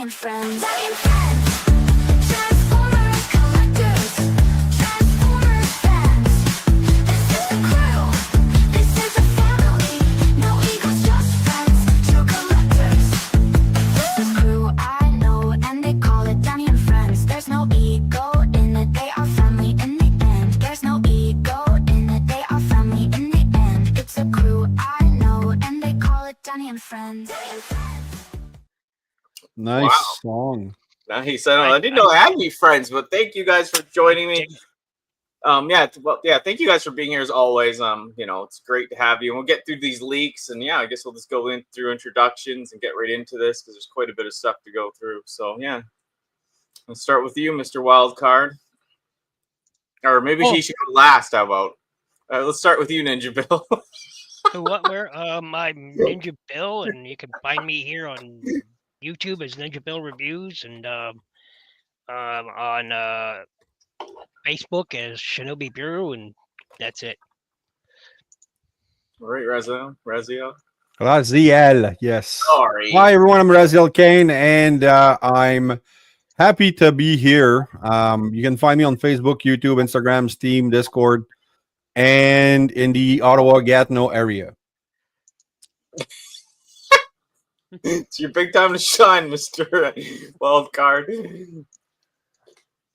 and Friends. Danni and Friends. Transformers collectors. Transformers fans. This is the crew. This is a family. No egos, just friends. True collectors. This is crew I know, and they call it Danni and Friends. There's no ego in it. They are family in the end. There's no ego in it. They are family in the end. It's a crew I know, and they call it Danni and Friends. Nice Wow. song. Nice. I didn't know I had any friends, but thank you guys for joining me. Thank you guys for being here as always. It's great to have you. And we'll get through these leaks, and I guess we'll just go in through introductions and get right into this because there's quite a bit of stuff to go through. So let's start with you, Mr. Wildcard. Or maybe he should go last. How about? Let's start with you, Ninja Bill. Where? I'm Ninja Bill, and you can find me here on YouTube as Ninja Bill Reviews, and on Facebook as Shinobi Bureau, and that's it. All right, Raziel. Raziel, yes. Sorry. Hi, everyone. I'm Raziel Kane, and I'm happy to be here. You can find me on Facebook, YouTube, Instagram, Steam, Discord, and in the Ottawa-Gatineau area. It's your big time to shine, Mr. Wildcard.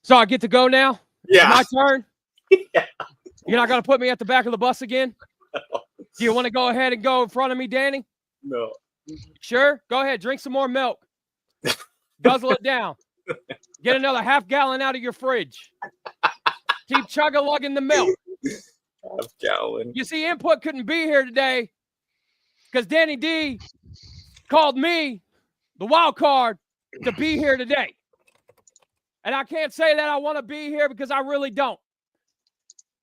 So I get to go now? Yeah. It's my turn? Yeah. You're not going to put me at the back of the bus again? No. Do you want to go ahead and go in front of me, Danny? No. Sure? Go ahead. Drink some more milk. Guzzle it down. Get another half gallon out of your fridge. Keep chug-a-lugging the milk. Half gallon. You see, Input couldn't be here today because Danny D called me, the wild card, to be here today. And I can't say that I want to be here because I really don't.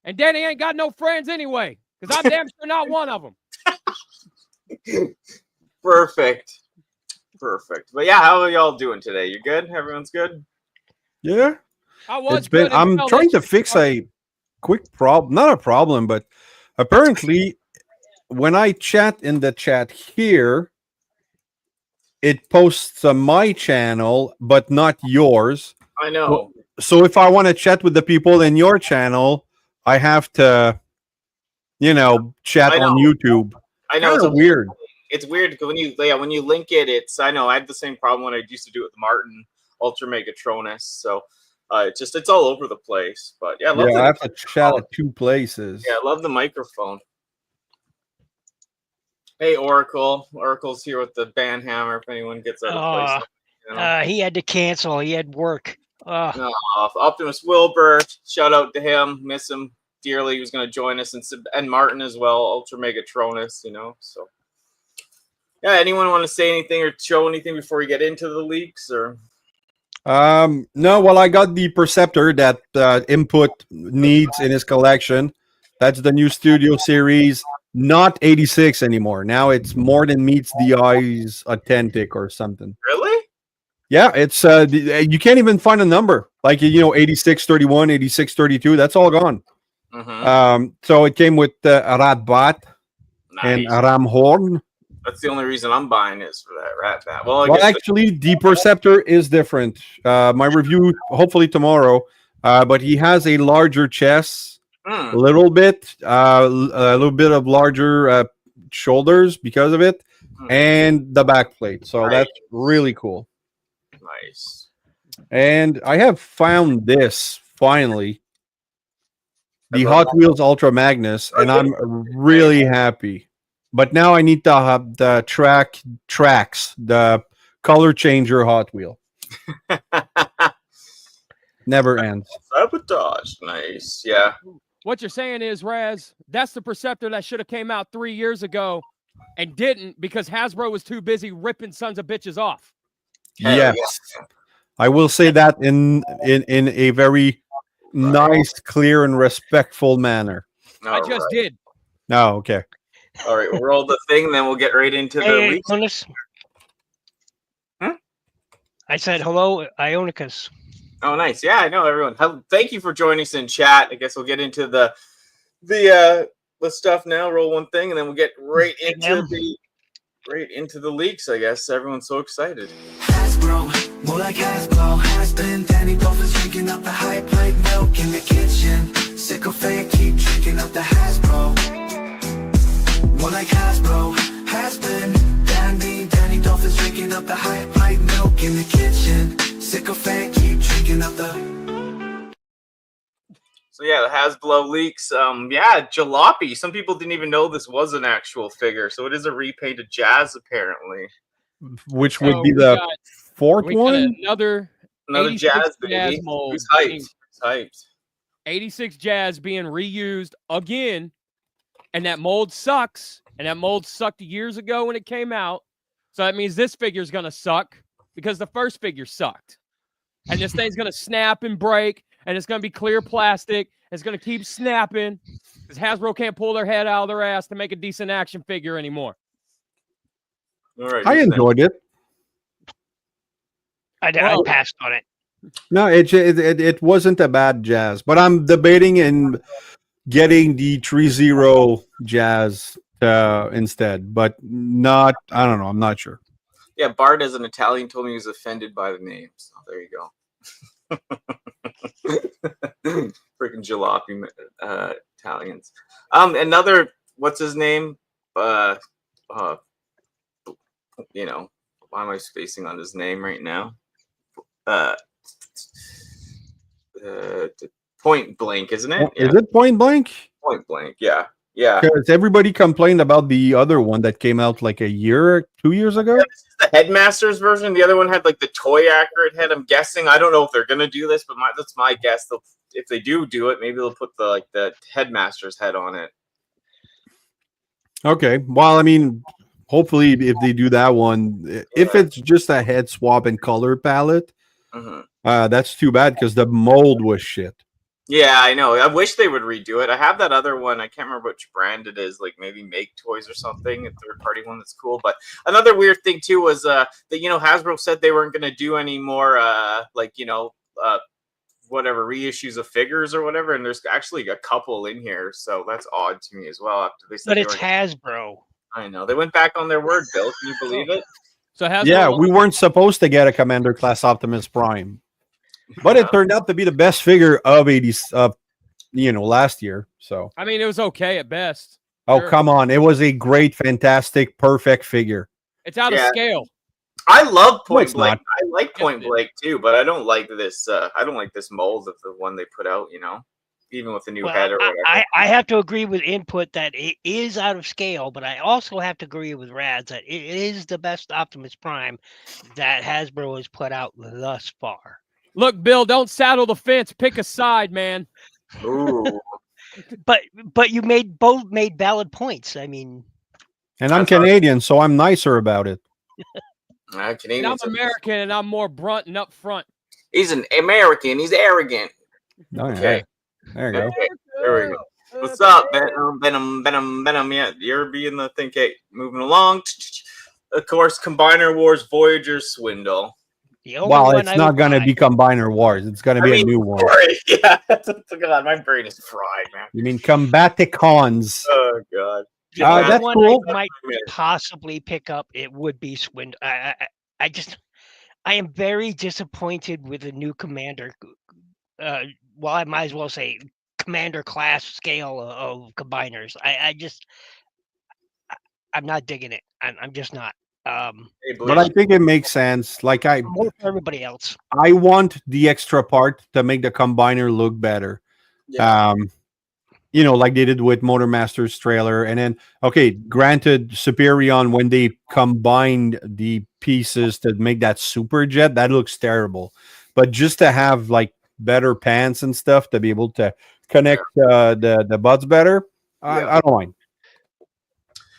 And Danny ain't got no friends anyway because I'm damn sure not one of them. Perfect. But how are y'all doing today? You good? Everyone's good? Yeah. I'm trying to fix a quick problem. Not a problem, but apparently when I chat in the chat here, it posts on my channel, but not yours. I know. So if I want to chat with the people in your channel, I have to, chat on YouTube. I know. It's weird. It's weird because when you link it, I know I had the same problem when I used to do it with Martin Ultra Megatronus. So it's all over the place. But I have to chat at two places. Yeah, I love the microphone. Hey, Oracle. Oracle's here with the band hammer. If anyone gets out of place, he had to cancel. He had work. Optimus Wilbur. Shout out to him. Miss him dearly. He was going to join us, and Martin as well. Ultra Megatronus. So. Yeah, anyone want to say anything or show anything before we get into the leaks? Or no, well, I got the Perceptor that Input needs in his collection. That's the new Studio Series, not 86 anymore. Now it's More Than Meets the Eyes Authentic or something. Really? Yeah, it's you can't even find a number. Like 8631, 8632, that's all gone. Mm-hmm. So it came with Ratbat and Ramhorn. That's the only reason I'm buying is for that Ratbat. Well, actually, the Perceptor is different. My review, hopefully tomorrow, but he has a larger chest, a little bit of larger shoulders because of it, and the back plate. So that's really cool. Nice. And I have found this finally, the Hot Wheels Ultra Magnus, and I'm really happy. But now I need to have the tracks, the color changer Hot Wheel. Never ends. Sabotage. Nice. Yeah. What you're saying is, Raz, that's the Perceptor that should have came out 3 years ago and didn't because Hasbro was too busy ripping sons of bitches off. Yes. I will say that in a very nice, clear, and respectful manner. I just did. Oh, okay. All right, we'll roll the thing, then we'll get right into the leaks. I said hello, Ionicus. Oh, nice. Yeah, I know everyone. Thank you for joining us in chat. I guess we'll get into the stuff now. Roll one thing, and then we'll get right into the leaks. I guess everyone's so excited. Hasbro. More like Hasbro, has been. Danny Dolphins drinking up the hype like milk in the kitchen. Sycophant, keep drinking up the Hasbro. More like Hasbro, has been. Danny Dolphins drinking up the hype like milk in the kitchen. Sycophant, keep drinking up the. So yeah, the Hasbro leaks. Yeah, Jalopy. Some people didn't even know this was an actual figure. So it is a repainted Jazz, apparently. Which So would be we the got- fourth We got one. another Another 86 Jazz baby. Jazz mold. Who's hyped? being- Who's hyped? 86 Jazz being reused again, and that mold sucks. And that mold sucked years ago when it came out. So that means this figure's gonna suck because the first figure sucked. And this thing's gonna snap and break, and it's gonna be clear plastic. It's gonna keep snapping because Hasbro can't pull their head out of their ass to make a decent action figure anymore. All right. I who's next? enjoyed it. I Well- passed on it. No, it wasn't a bad Jazz, but I'm debating in getting the 3-0 Jazz instead, but not. I don't know. I'm not sure. Yeah, Bart as an Italian told me he was offended by the name. So there you go. Freaking jalopy Italians. Another what's his name? You know, why am I spacing on his name right now? Point Blank, isn't it? Is it Point Blank? Point Blank? Yeah, yeah. Because everybody complained about the other one that came out like a year, 2 years ago. Yeah, this is the Headmaster's version. The other one had like the toy accurate head. I'm guessing. I don't know if they're gonna do this, but that's my guess. If they do it, maybe they'll put the Headmaster's head on it. Okay. Well, I mean, hopefully, if they do that one, if it's just a head swap and color palette, Mhm. that's too bad because the mold was shit. Yeah, I know. I wish they would redo it. I have that other one. I can't remember which brand it is, like maybe Make Toys or something, a third-party one that's cool. But another weird thing too was that Hasbro said they weren't going to do any more whatever reissues of figures or whatever, and there's actually a couple in here, so that's odd to me as well. After they said, But they it's were- Hasbro. I know they went back on their word, Bill. Can you believe it? So Hasbro, Yeah, we weren't supposed to get a Commander Class Optimus Prime, but it turned out to be the best figure of 80s last year. So, I mean, it was okay at best. oh Sure. come on, it was a great, fantastic, perfect figure. It's out of Yeah. scale. I love Point it's Blank. not. I like Point it is. Blank too, but I don't like this. I don't like this mold of the one they put out. Even with the new head or Well, whatever. I have to agree with Input that it is out of scale, but I also have to agree with Rads that it is the best Optimus Prime that Hasbro has put out thus far. Look, Bill, don't saddle the fence. Pick a side, man. Ooh. But you both made valid points. I mean, And I'm That's awesome. Canadian, so I'm nicer about it. And I'm Canadians. American, and I'm more brunt and up front. He's an American. He's arrogant. Oh, yeah. Okay. There you go. Okay. There we go. What's up, Venom? Yeah, you're being the thing. Okay, moving along. Of course, Combiner Wars Voyager Swindle. the only Well, one it's I not would going to buy- be Combiner Wars. It's going to be a new one. Sorry. Yeah. God, my brain is fried, man. You mean Combaticons? Oh God. The Uh, only that's one cool. I might possibly pick up. It would be Swindle. I am very disappointed with the new Commander. Well, I might as well say Commander class scale of combiners. I'm not digging it. I'm just not. Hey, But I Bleach. think it makes sense. Like More for everybody else. I want the extra part to make the combiner look better. Yeah. Like they did with Motor Master's trailer. And then, okay, granted, Superion, when they combined the pieces to make that super jet, that looks terrible. But just to have like better pants and stuff to be able to connect the butts better, Yeah. I don't mind.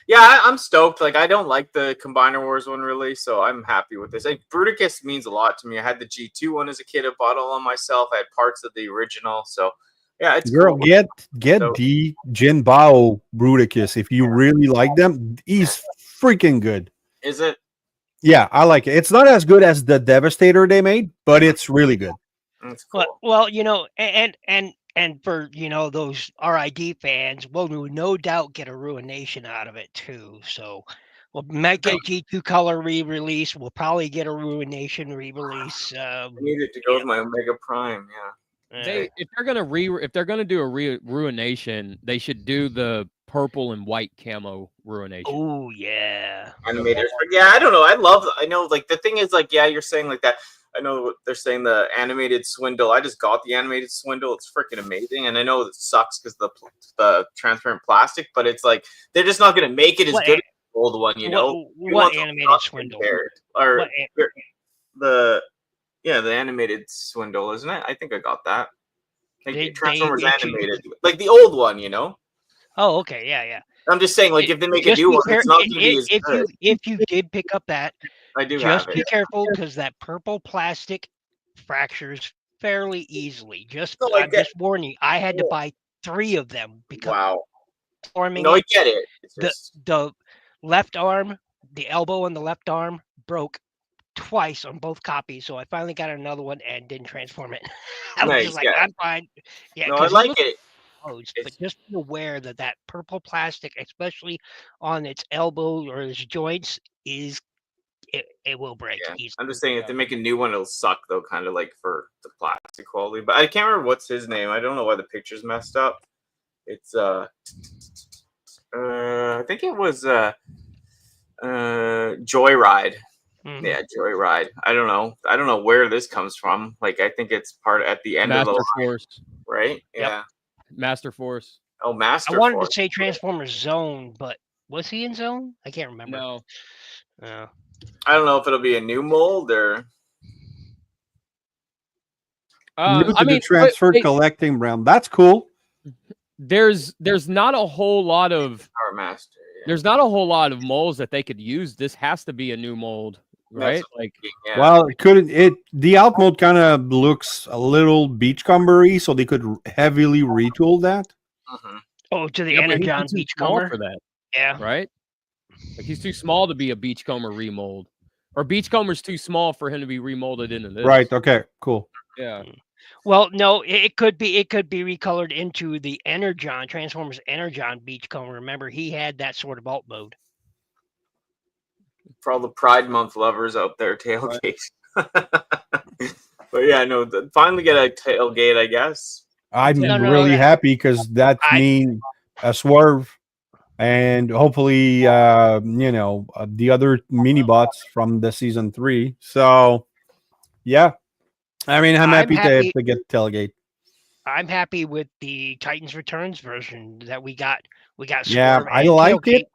Yeah, I'm stoked. Like, I don't like the Combiner Wars one really, so I'm happy with this. Like, Bruticus means a lot to me. I had the G2 one as a kid. I bought all on myself. I had parts of the original, so yeah, it's Girl, cool. get So- the Jin Bao Bruticus if you really like them. He's freaking good. Is it? Yeah, I like it. It's not as good as the Devastator they made, but it's really good. It's cool. Well, and for those RID fans, will no doubt get a ruination out of it too. So Well, might get G2 color re-release. We'll probably get a Ruination re-release. I needed to go with my Omega Prime. Yeah. They if they're gonna do a Ruination, they should do the purple and white camo Ruination. Oh yeah. Animators. But yeah, I don't know. I know, like, the thing is, like, yeah, you're saying like that. I know what they're saying, the animated swindle. I just got the animated swindle. It's freaking amazing. And I know it sucks because the transparent plastic, but it's like they're just not going to make it as What good as the old one, you know? You What want the animated rough swindle? compared. Or What the animated swindle, isn't it? I think I got that. Like Transformers animated. Like the old one, you know? Oh, okay. Yeah. I'm just saying, like, if they make a Just new be one, care- it's not going to be as if good. if you did pick up that, I do just have be it. careful because that purple plastic fractures fairly easily. So, like, I'm just warning you. I had to buy 3 of them because Wow. forming No, I it, get it. It's just, the left arm, the elbow on the left arm broke twice on both copies. So I finally got another one and didn't transform it. I was Nice, just like, yeah. I'm fine. Yeah, no, I 'cause it like looks it. close, It's- but just be aware that that purple plastic, especially on its elbow or its joints, it will break. Yeah. easily. I'm just saying, if they make a new one, it'll suck though, kind of like for the plastic quality. But I can't remember what's his name. I don't know why the picture's messed up. It's I think it was Joyride. Mhm. Yeah, Joyride. I don't know where this comes from. Like, I think it's part at the end of the Master line, Force. right? Yep. Yeah. Master Force. Oh, Master I wanted Force. to say Transformers Zone, but was he in Zone? I can't remember. No. I don't know if it'll be a new mold or New to I mean, the transfer collecting realm. That's cool. there's not a whole lot of Power Master. Yeah. there's not a whole lot of molds that they could use. This has to be a new mold, right? That's- Like, Yeah. Well, it couldn't it the out mode kind of looks a little beachcombery, so they could heavily retool that. Mhm. Oh, to the yeah, but he's Energon too small Beachcomber. for that, Yeah. right? Like, he's too small to be a Beachcomber remold, or Beachcomber's too small for him to be remolded into this. Right. Okay. Cool. Yeah. Well, no, it could be recolored into the Energon Transformers Energon Beachcomber. Remember, he had that sort of alt mode. For all the Pride Month lovers out there, tailgate. But yeah, no, finally get a tailgate, I guess. I'm No, really that- happy because that I- means a swerve, and hopefully, the other mini bots from the season 3. So, yeah, I mean, I'm happy to get tailgate. I'm happy with the Titans Returns version that we got. We got. Yeah, Swerve I and like Tailgate. it.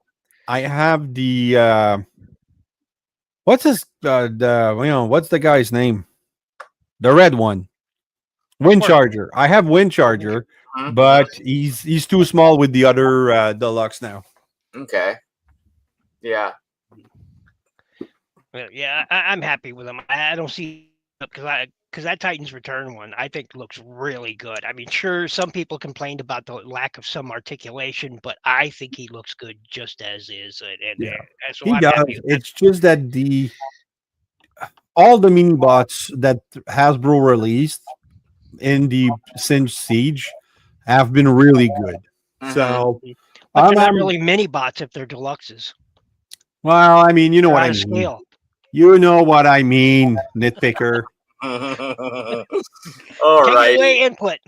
I have the what's his what's the guy's name? The red one. Windcharger. I have Windcharger, Mhm. but he's too small with the other deluxe now. Okay. Yeah. Yeah, I'm happy with them. I don't see because that Titans Return one I think looks really good. I mean, sure, some people complained about the lack of some articulation, but I think he looks good just as is. Yeah. So He I'm does. happy with that. It's just that all the mini bots that Hasbro released in the Singe Siege have been really good. Mhm. So But they're not I'm- really mini bots if they're deluxes. well, I mean, you know They're what out I of mean. scale. You know what I mean, nitpicker. All Take right. away input.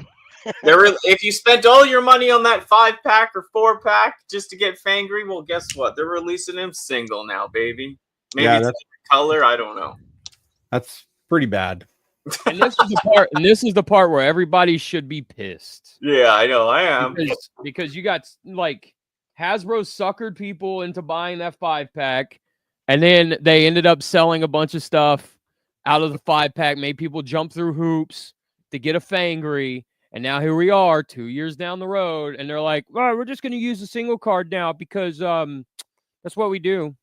If you spent all your money on that 5-pack or 4-pack just to get Fangry, well, guess what? They're releasing him single now, baby. Maybe Yeah, it's a different color. I don't know. That's pretty bad. And this is the part. And this is the part where everybody should be pissed. Yeah, I know. I am. Because you got, like, Hasbro suckered people into buying that 5-pack, and then they ended up selling a bunch of stuff out of the 5-pack, made people jump through hoops to get a Fangry, and now here we are 2 years down the road, and they're like, well, we're just going to use a single card now because that's what we do.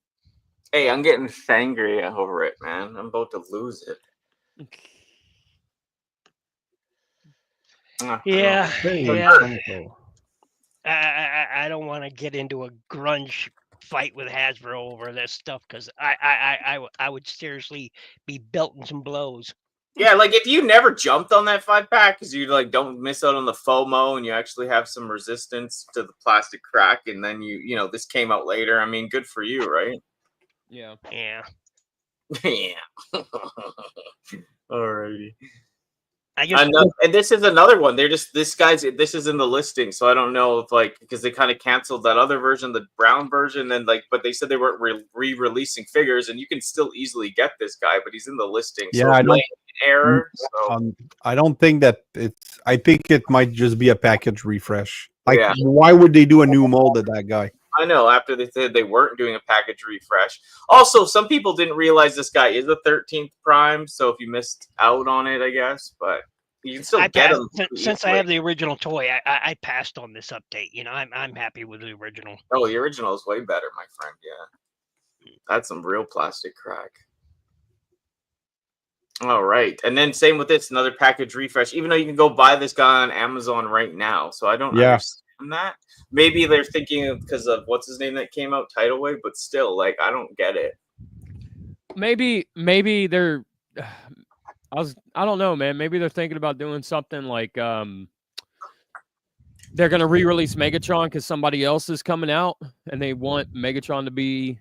Hey, I'm getting Fangry over it, man. I'm about to lose it. Yeah, Very yeah. cynical. I don't want to get into a grunge fight with Hasbro over this stuff because I would seriously be belting some blows. Yeah, like if you never jumped on that 5-pack because you like don't miss out on the FOMO and you actually have some resistance to the plastic crack, and then you know this came out later. I mean, good for you, right? Yeah. Yeah. Yeah. Alrighty. I just And this is another one. They're just this is in the listing, so I don't know if like because they kind of canceled that other version, the brown version, and like but they said they weren't re-releasing figures, and you can still easily get this guy, but he's in the listing. Yeah, so I don't. error. So I don't think that it's. I think it might just be a package refresh. Like, yeah, why would they do a new mold of that guy? I know. After they said they weren't doing a package refresh. Also, some people didn't realize this guy is a 13th Prime, so if you missed out on it, I guess, but you can still I get passed, him since I have the original toy. I passed on this update. You know, I'm happy with the original. Oh, the original is way better, my friend. Yeah, that's some real plastic crack. All right, and then same with this, another package refresh. Even though you can go buy this guy on Amazon right now, so I don't Yeah. understand that. Maybe they're thinking because of what's his name that came out, Tidal Wave, but still, like, I don't get it. Maybe they're. I don't know, man. Maybe they're thinking about doing something like they're gonna re-release Megatron because somebody else is coming out, and they want Megatron to be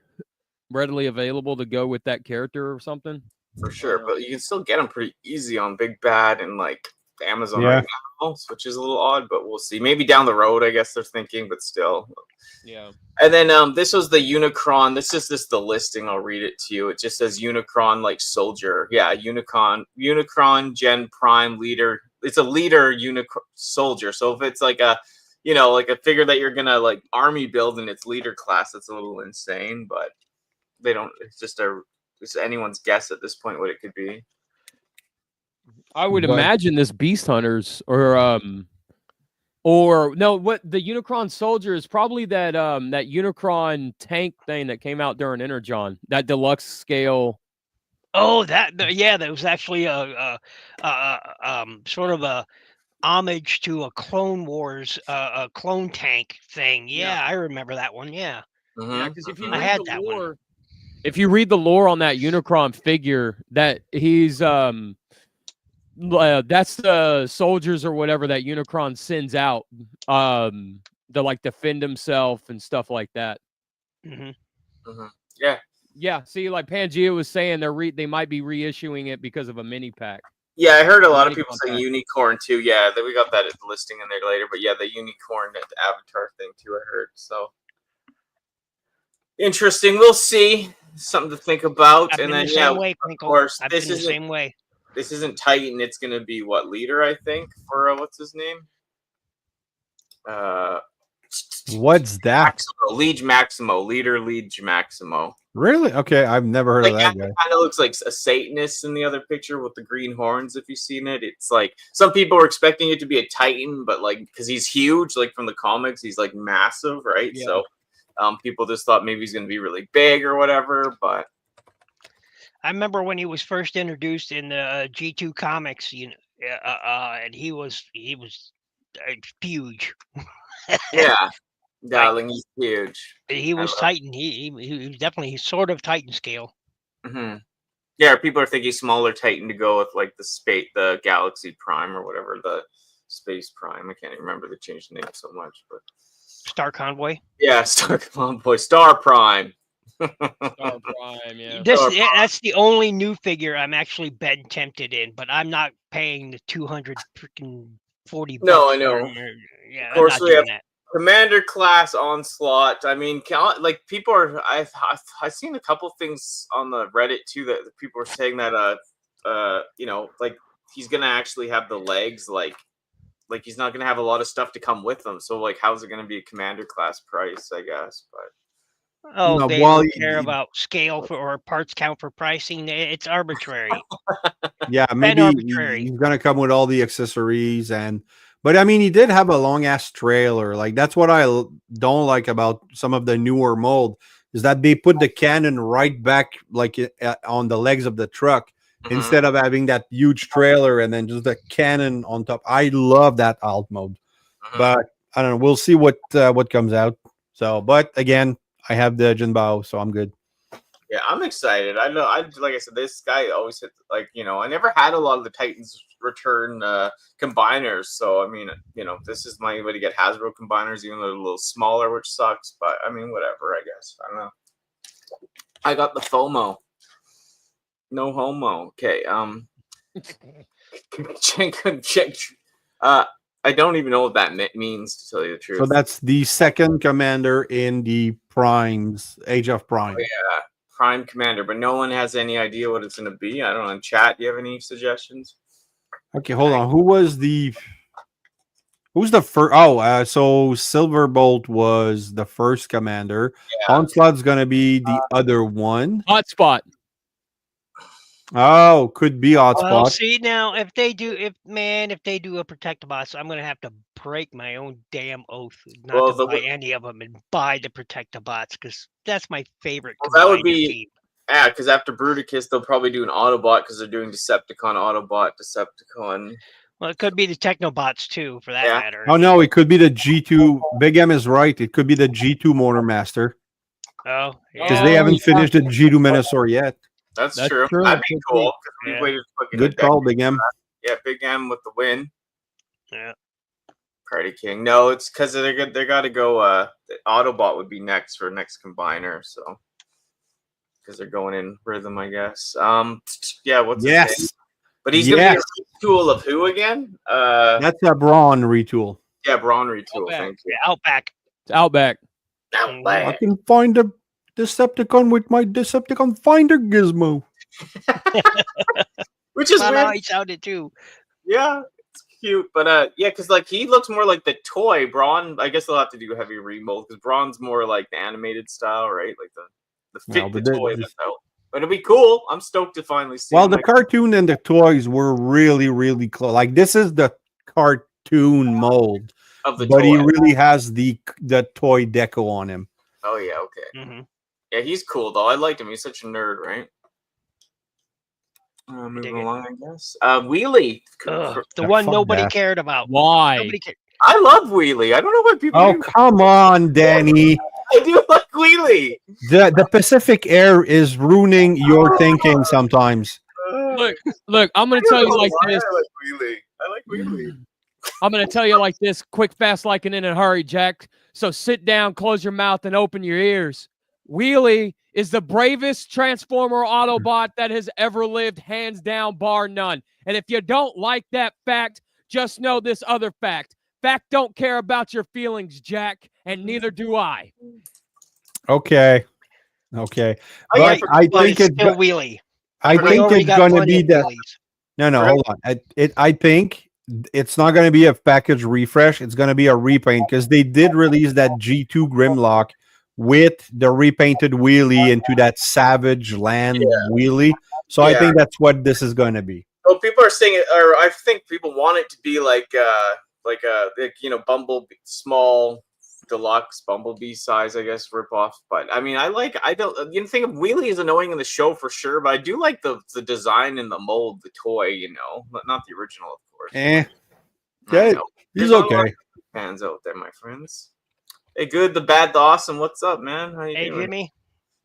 readily available to go with that character or something. For sure, but you can still get them pretty easy on Big Bad and like Amazon Yeah. right now, which is a little odd, but we'll see. Maybe down the road, I guess they're thinking, but still. Yeah. And then this was the Unicron. This is just the listing. I'll read it to you. It just says Unicron like soldier. Yeah, Unicron Gen Prime leader. It's a leader Unicron soldier. So if it's like a like a figure that you're gonna like army build in its leader class, that's a little insane, but they don't it's anyone's guess at this point what it could be. I would But- imagine this Beast Hunters or no, what the Unicron soldier is probably that that Unicron tank thing that came out during Energon, that deluxe scale. Oh, that was actually sort of a homage to a Clone Wars a clone tank thing. Yeah, Yeah. I remember that one. Yeah. Yeah, because if you Mhm. I read had the that one. lore, if you read the lore on that Unicron figure, that he's that's the soldiers or whatever that Unicron sends out to like defend himself and stuff like that. Hmm. Yeah. Yeah, see, like Pangea was saying, they might be reissuing it because of a mini pack. Yeah, I heard a lot of Mini people say contact. unicorn too. Yeah, that we got that listing in there later. But yeah, the unicorn at the avatar thing too. I heard so interesting. We'll see. Something to think about. I've and been then the same way, of Crinkle. course, I've this been the isn't same way. this isn't Titan. It's gonna be what leader? I think for what's his name? What's that? Maximo, Liege Maximo, leader Liege Maximo. Really? Okay, I've never heard of Like that that guy. kind of looks like a Satanist in the other picture with the green horns. If you've seen it, it's like some people were expecting it to be a Titan, but like because he's huge, like from the comics, he's like massive, right? Yeah. So people just thought maybe he's gonna be really big or whatever. But I remember when he was first introduced in the G2 comics, and he was huge. yeah, darling, he's huge. He was love- Titan. He was definitely sort of Titan scale. hmm Yeah, people are thinking smaller Titan to go with like the Galaxy Prime or whatever, the Space Prime. I can't even remember. They changed the name so much, but Star Convoy. yeah, Star Convoy, Star Prime. Star Prime, yeah. That's the only new figure I'm actually been tempted in, but I'm not paying the 200 freaking 40 bucks. No, I know. Yeah, Of course I'm not we doing have- that. Commander class onslaught. I mean, like people are. I've seen a couple things on the Reddit too that people are saying that like he's gonna actually have the legs like he's not gonna have a lot of stuff to come with him. So like, how's it gonna be a commander class price? I guess, but Oh, No, they well, don't care about scale or parts count for pricing. It's arbitrary. Yeah, maybe arbitrary. he's gonna come with all the accessories but I mean, he did have a long ass trailer. Like that's what I don't like about some of the newer mold is that they put the cannon right back like on the legs of the truck instead of having that huge trailer and then just the cannon on top. I love that alt mode, but I don't know. We'll see what comes out. So, but again, I have the Jinbao, so I'm good. yeah, I'm excited. I know. Like I said, this guy always hit I never had a lot of the Titans return combiners, so I mean, this is my way to get Hasbro combiners, even though they're a little smaller, which sucks. But I mean, whatever. I guess I don't know. I got the FOMO. No homo. Okay. I don't even know what that means, to tell you the truth. So that's the second commander in the Primes, Age of Prime. Oh, yeah, Prime Commander, but no one has any idea what it's going to be. I don't know. In chat, do you have any suggestions? Okay, hold on. Who's the first? Oh, so Silverbolt was the first commander. Yeah. Onslaught's gonna be the other one. Hotspot. Oh, could be Well, Hotspot. see now, if they do a Protectobots, I'm gonna have to break my own damn oath not Well, to buy any of them and buy the Protectobots because that's my favorite. Well, that would combiner be- team. Yeah, because after Bruticus, they'll probably do an Autobot because they're doing Decepticon, Autobot, Decepticon. Well, it could be the Technobots too, for that Yeah. matter. Oh no, it could be the G2. Big M is right. It could be the G2 Motormaster Oh, because yeah. they haven't yeah. finished the G2 Minosaur yet. That's That's true. true. That'd be Could cool. 'Cause we Yeah. waited fucking a Good decade. call, Big M. Yeah, Big M with the win. Yeah. Party King. No, it's because they're good. They got to go. The Autobot would be next for next combiner. So because they're going in rhythm, I guess. Yeah. What's his name? Yes, But he's gonna Yes. be a retool of who again? that's a Brawn retool. Yeah, Braun retool. Outback. Thank you. Yeah, Outback. It's Outback. Outback. I can find a Decepticon with my Decepticon Finder gizmo. Which is Well, weird. how he sounded too. Yeah, it's cute. But yeah, because like he looks more like the toy Braun. I guess they'll have to do a heavy remold because Braun's more like the animated style, right? Like the fit No, the but they- toy that's out. But it'll be cool. I'm stoked to finally see. Well, him, the like, cartoon and the toys were really, really close. Like this is the cartoon mold, of the but toy. he really has the toy deco on him. Oh yeah, okay. Hmm. Yeah, he's cool though. I liked him. He's such a nerd, right? dig Moving it. along, I guess. Wheelie. The Yeah, one fuck nobody that. cared about. Why? Nobody cared. I love Wheelie. I don't know why people Oh, do. come on, Danny. I do like Wheelie. The Pacific Air is ruining your thinking sometimes. Look, I'm gonna I don't tell you know like why this. I like Wheelie. I like Wheelie. I'm gonna tell you like this, quick, fast, like and in a hurry, Jack. So sit down, close your mouth, and open your ears. Wheelie is the bravest Transformer Autobot that has ever lived, hands down, bar none. And if you don't like that fact, just know this other fact. Fact don't care about your feelings, Jack, and neither do I. Okay. Oh, But yeah, I But think it's it's still wheelie. I We think already it's got going to plenty be of the wheelies. no. Right. Hold on. I think it's not going to be a package refresh. It's going to be a repaint because they did release that G2 Grimlock with the repainted wheelie into that Savage Land wheelie. So I Yeah. think that's what this is going to be. Well, people are saying it, or I think people want it to be like Bumblebee, small deluxe Bumblebee size, I guess, ripoff. But I mean, I don't. You think of Wheelie is annoying in the show for sure, but I do like the design and the mold, the toy. You know, not the original, of course. Eh, I yeah, know. he's There's not a lot okay. of fans out there, my friends. Hey, good, the bad, the awesome. What's up, man? How you Hey, doing? Jimmy.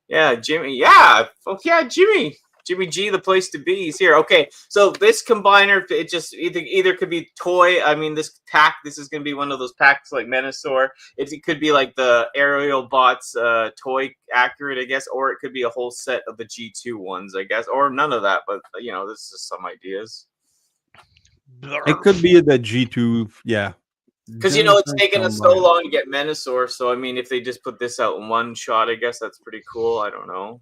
Yeah, Jimmy. Yeah. Fuck yeah, Jimmy. Jimmy G, the place to be. He's here. Okay, so this combiner, it just either could be toy. I mean, this pack. This is gonna be one of those packs like Menosaur. It could be like the Aerial Bots toy accurate, I guess, or it could be a whole set of the G2 ones, I guess, or none of that. But you know, this is some ideas. It could be the G2. Yeah. Because you know it's taken us so long to get Menosaur. So I mean, if they just put this out in one shot, I guess that's pretty cool. I don't know.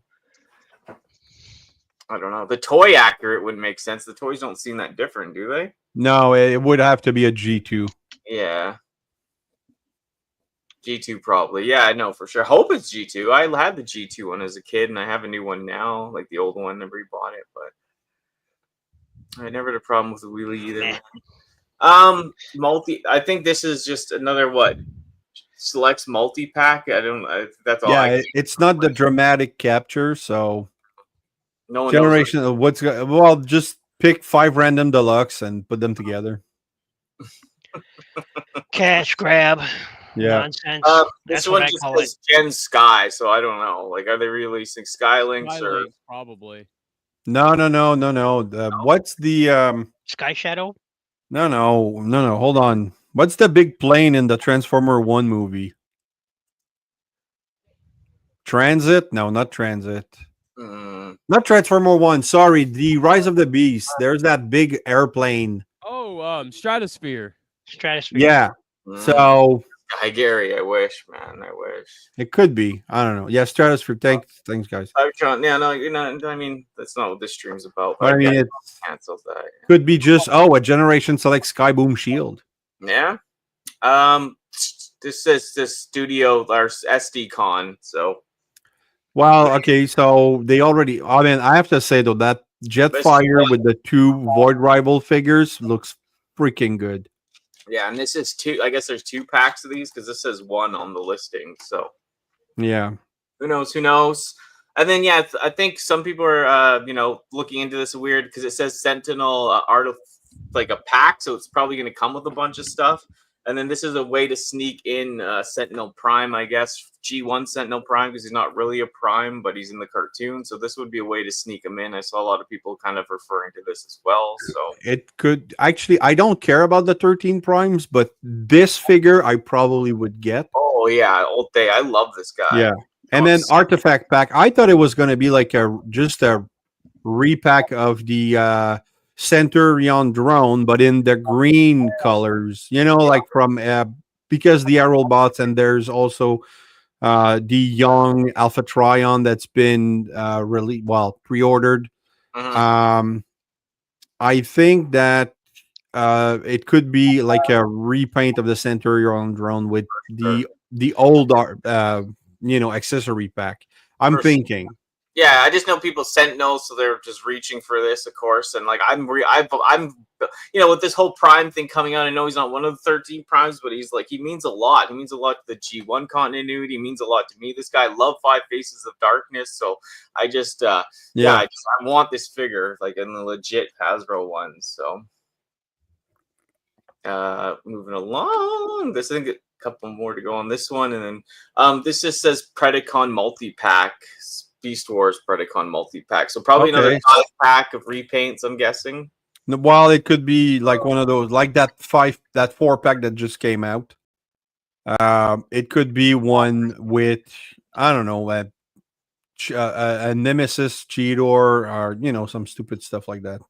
The toy accurate wouldn't make sense. The toys don't seem that different, do they? No, it would have to be a G2. Yeah. G2 probably. Yeah, I know for sure. Hope it's G2. I had the G2 one as a kid, and I have a new one now, like the old one. Never bought it, but I never had a problem with the wheelie either. I think this is just another what? Selects multi-pack. That's all. Yeah, it's not the dramatic capture, so No one generation of what's well, just pick 5 random deluxe and put them together. Cash grab. Yeah. Nonsense. This That's one what I just call it. says Gen Sky, so I don't know. Like, are they releasing Skylinks or? Skylink, probably. No. What's the Sky Shadow. No. Hold on. What's the big plane in the Transformer 1 movie? Transit? No, not Transit. Mm, Not Transformer 1. Sorry, the Rise of the Beast. There's that big airplane. Oh, Stratosphere. Stratosphere. Yeah. mm. So Hi, Gary. I wish, man. I wish. it could be. I don't know. Yeah, Stratosphere. Thanks, guys. I'm trying. Yeah, no, you're not. I mean, that's not what this stream's about. But I But mean, yeah, it cancels that. could be just a Generation Select Skyboom Shield. Yeah. This says this studio our SD con. So Well, okay, so they already. I mean, I have to say though that Jetfire with the two Void Rival figures looks freaking good. yeah, and this is two. I guess there's 2 packs of these because this says 1 on the listing. So Yeah. who knows? Who knows? And then yeah, I think some people are looking into this weird because it says Sentinel art of like a pack, so it's probably going to come with a bunch of stuff. And then this is a way to sneak in Sentinel Prime, I guess, G1 Sentinel Prime, because he's not really a Prime, but he's in the cartoon. So this would be a way to sneak him in. I saw a lot of people kind of referring to this as well. So It could actually. I don't care about the 13 primes, but this figure I probably would get. oh yeah, old day. I love this guy. Yeah. And then Artifact Pack. I thought it was going to be like just a repack of the Centurion drone, but in the green colors. You know, like from because the Arrow bots, and there's also the young Alpha Trion that's been pre-ordered. Mhm. I think that it could be like a repaint of the Centurion drone with the old accessory pack. I'm For sure. thinking. Yeah, I just know people Sentinel, so they're just reaching for this, of course. And like I'm with this whole Prime thing coming out. I know he's not one of the 13 Primes, but he means a lot. He means a lot to the G1 continuity. He means a lot to me. This guy loved 5 Faces of Darkness, so I just I want this figure like in the legit Hasbro one. So moving along, this I think a couple more to go on this one, and then this just says Predacon multi-pack. Beast Wars Predacon multi-pack. So probably another Okay. 5-pack of repaints, I'm guessing. Well, it could be like one of those, like that 4-pack that just came out. It could be one with, I don't know, a Nemesis Cheetor, or some stupid stuff like that.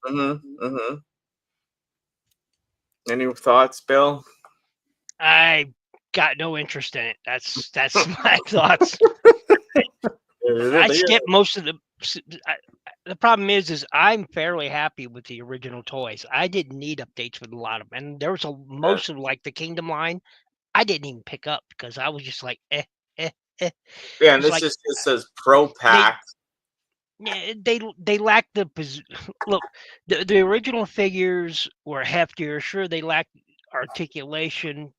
Any thoughts, Bill? I got no interest in it. That's my thoughts. I skipped most of the problem is I'm fairly happy with the original toys. I didn't need updates with a lot of them. And there was most of like the Kingdom line, I didn't even pick up because I was just like, eh. Yeah, and It's this like, just says Pro Pack. Yeah, they lack the look. The original figures were heftier. Sure, they lacked articulation,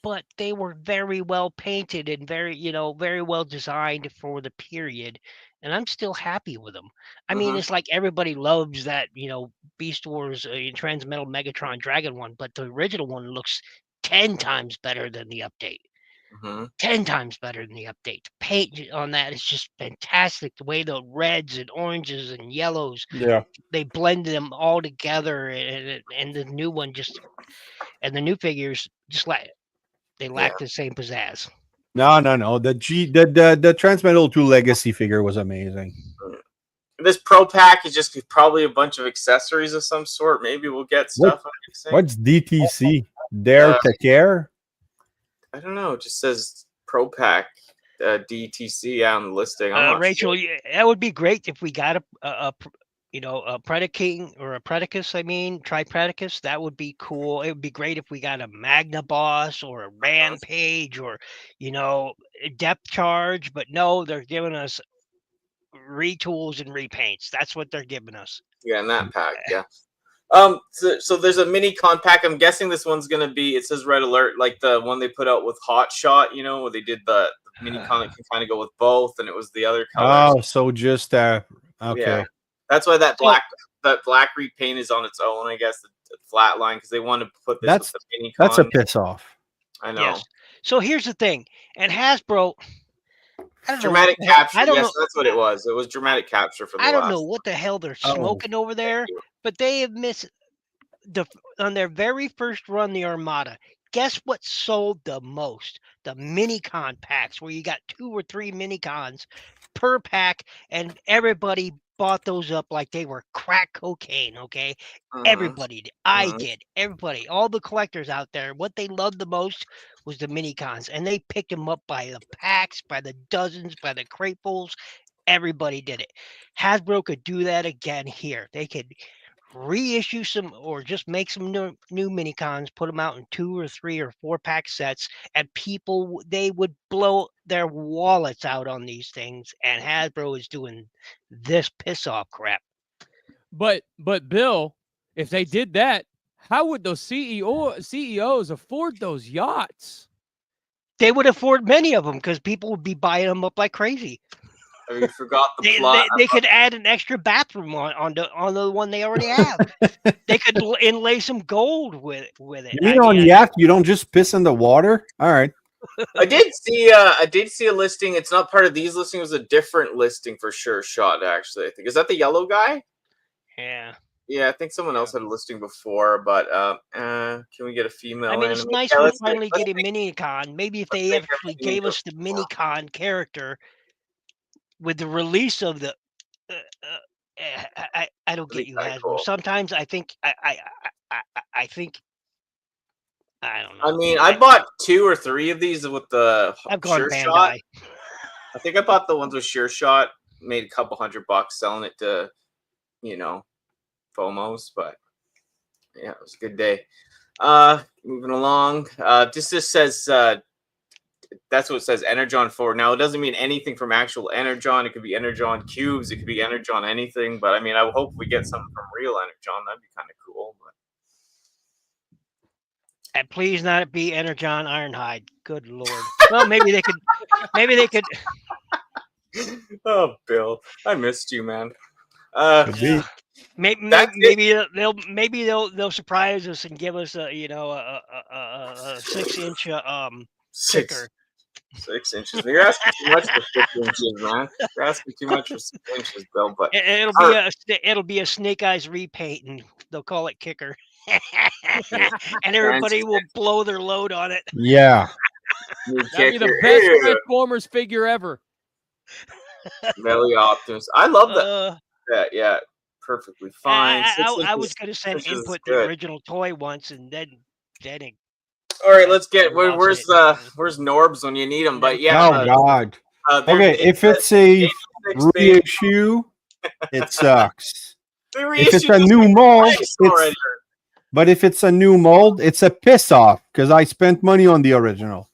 but they were very well painted and very well designed for the period. And I'm still happy with them. I mean, it's like everybody loves that Beast Wars Transmetal Megatron Dragon one, but the original one looks 10 times better than the update. 10 times better than the update. The paint on that is just fantastic. The way the reds and oranges and yellows, Yeah. they blended them all together, and the new one and the new figures just they lack the same pizzazz. No. The Transmetal 2 Legacy figure was amazing. This Pro Pack is just probably a bunch of accessories of some sort. Maybe we'll get stuff. What's DTC? Dare to Care? I don't know. It just says Pro Pack DTC on the listing. Rachel, that would be great if we got a Predaking or a Predicus. I mean, Tripredicus. That would be cool. It would be great if we got a Magna Boss or a Rampage or a Depth Charge. But no, they're giving us retools and repaints. That's what they're giving us. Yeah, in that pack. Yeah. So there's a mini con pack. I'm guessing this one's gonna be. It says Red Alert, like the one they put out with Hot Shot. Where they did the mini con that can kind of go with both, and it was the other colors. Oh, so just okay. Yeah. That's why that black repaint is on its own. I guess the flat line because they want to put this. With the mini con. That's a piss off. I know. Yes. So here's the thing, and Hasbro. Dramatic capture. Yes, that's what it was. It was dramatic capture for the I don't know what the hell they're smoking over there, but they have missed on their very first run, the Armada. guess what sold the most? The mini-con packs, where you got 2 or 3 mini-cons per pack, and everybody bought those up like they were crack cocaine, okay? Everybody did. I did. Everybody, all the collectors out there, what they loved the most was the mini-cons, and they picked them up by the packs, by the dozens, by the cratefuls. Everybody did it. Hasbro could do that again here. They could reissue some or just make some new mini cons, put them out in 2 or 3 or 4 pack sets, and people, they would blow their wallets out on these things. And Hasbro is doing this piss off crap. But Bill, if they did that, how would those CEOs afford those yachts? They would afford many of them because people would be buying them up like crazy. Oh, you forgot the plot. They could add an extra bathroom on the one they already have. They could inlay some gold with it. You mean on yacht, you don't just piss in the water? All right. I did see a listing. It's not part of these listings. It was a different listing for Sure Shot, actually. I think. Is that the yellow guy? Yeah. Yeah, I think someone else had a listing before, but can we get a female? I mean, it's nice we finally get a mini-con. Maybe if they actually gave us the mini-con character with the release of the I don't get you, Hasbro. Cool. Sometimes I think I think I don't know. I mean, I bought 2 or 3 of these with the I've gone Sure Bandai. Shot. I think I bought the ones with Sure Shot, made a couple $100 selling it to, FOMOs, but yeah, it was a good day. Moving along. This says that's what it says, Energon 4. Now, it doesn't mean anything from actual Energon. It could be Energon cubes. It could be Energon anything. But, I mean, I hope we get something from real Energon. That'd be kind of cool. But... And please not be Energon Ironhide. Good Lord. Well, maybe they could. Oh, Bill. I missed you, man. Maybe they'll surprise us and give us a 6-inch sticker. 6 inches. You're asking too much for 6 inches, man. You're asking too much for 6 inches, Bill. But it'll be a Snake Eyes repaint, and they'll call it Kicker, and everybody will blow their load on it. Yeah, that'd be the best Transformers figure ever. Melly Optimus. I love that. Yeah, perfectly fine. I was going to send input the original toy once, and then it. All right, let's get where's Norbs when you need them. But yeah. Oh God. Okay, if it's a reissue, it sucks. If it's a new mold, but if it's a new mold, it's a piss off because I spent money on the original.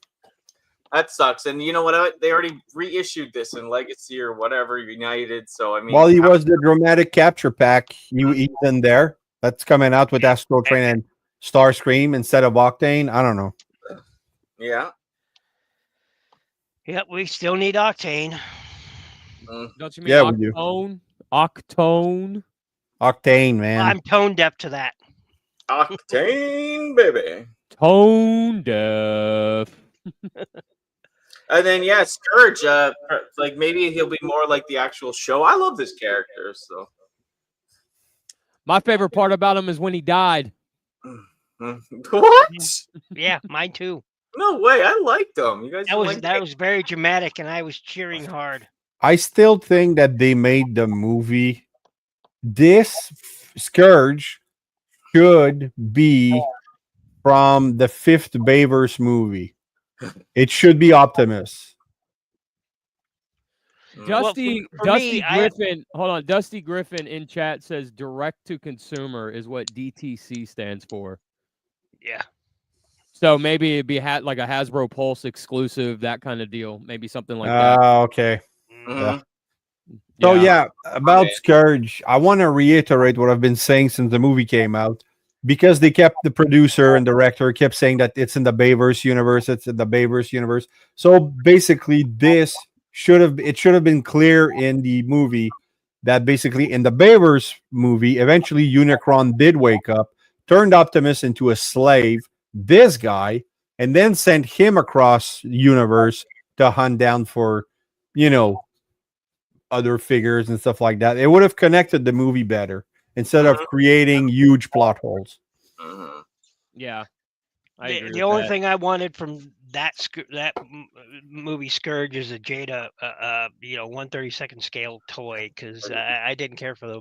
That sucks. And you know what? They already reissued this in Legacy or whatever, United. So I mean, well, he was the dramatic capture pack. He's in there. That's coming out with Astro Train and Starscream instead of Octane. I don't know. Yeah. Yep, we still need Octane. Don't you mean Octone? We do. Octone. Octane, man. I'm tone deaf to that. Octane, baby. Tone deaf. And then Scourge. Like maybe he'll be more like the actual show. I love this character. So my favorite part about him is when he died. What? Yeah, mine too. No way. I liked him. You guys. That was very dramatic, and I was cheering hard. I still think that they made the movie. This Scourge should be from the 5th Bayverse movie. It should be Optimus. Dusty Griffin. Hold on. Dusty Griffin in chat says direct to consumer is what DTC stands for. Yeah. So maybe it'd be like a Hasbro Pulse exclusive, that kind of deal. Maybe something like that. Okay. Yeah. So about Scourge, I want to reiterate what I've been saying since the movie came out, because the producer and director kept saying that it's in the Bayverse universe. It's in the Bayverse universe. So basically, it should have been clear in the movie that basically in the Bayverse movie, eventually Unicron did wake up, turned Optimus into a slave, this guy, and then sent him across the universe to hunt down for, other figures and stuff like that. It would have connected the movie better instead of creating huge plot holes. Yeah. I The, agree the with only that. thing I wanted from that movie Scourge is a Jada, 1/32 scale toy because I didn't care for the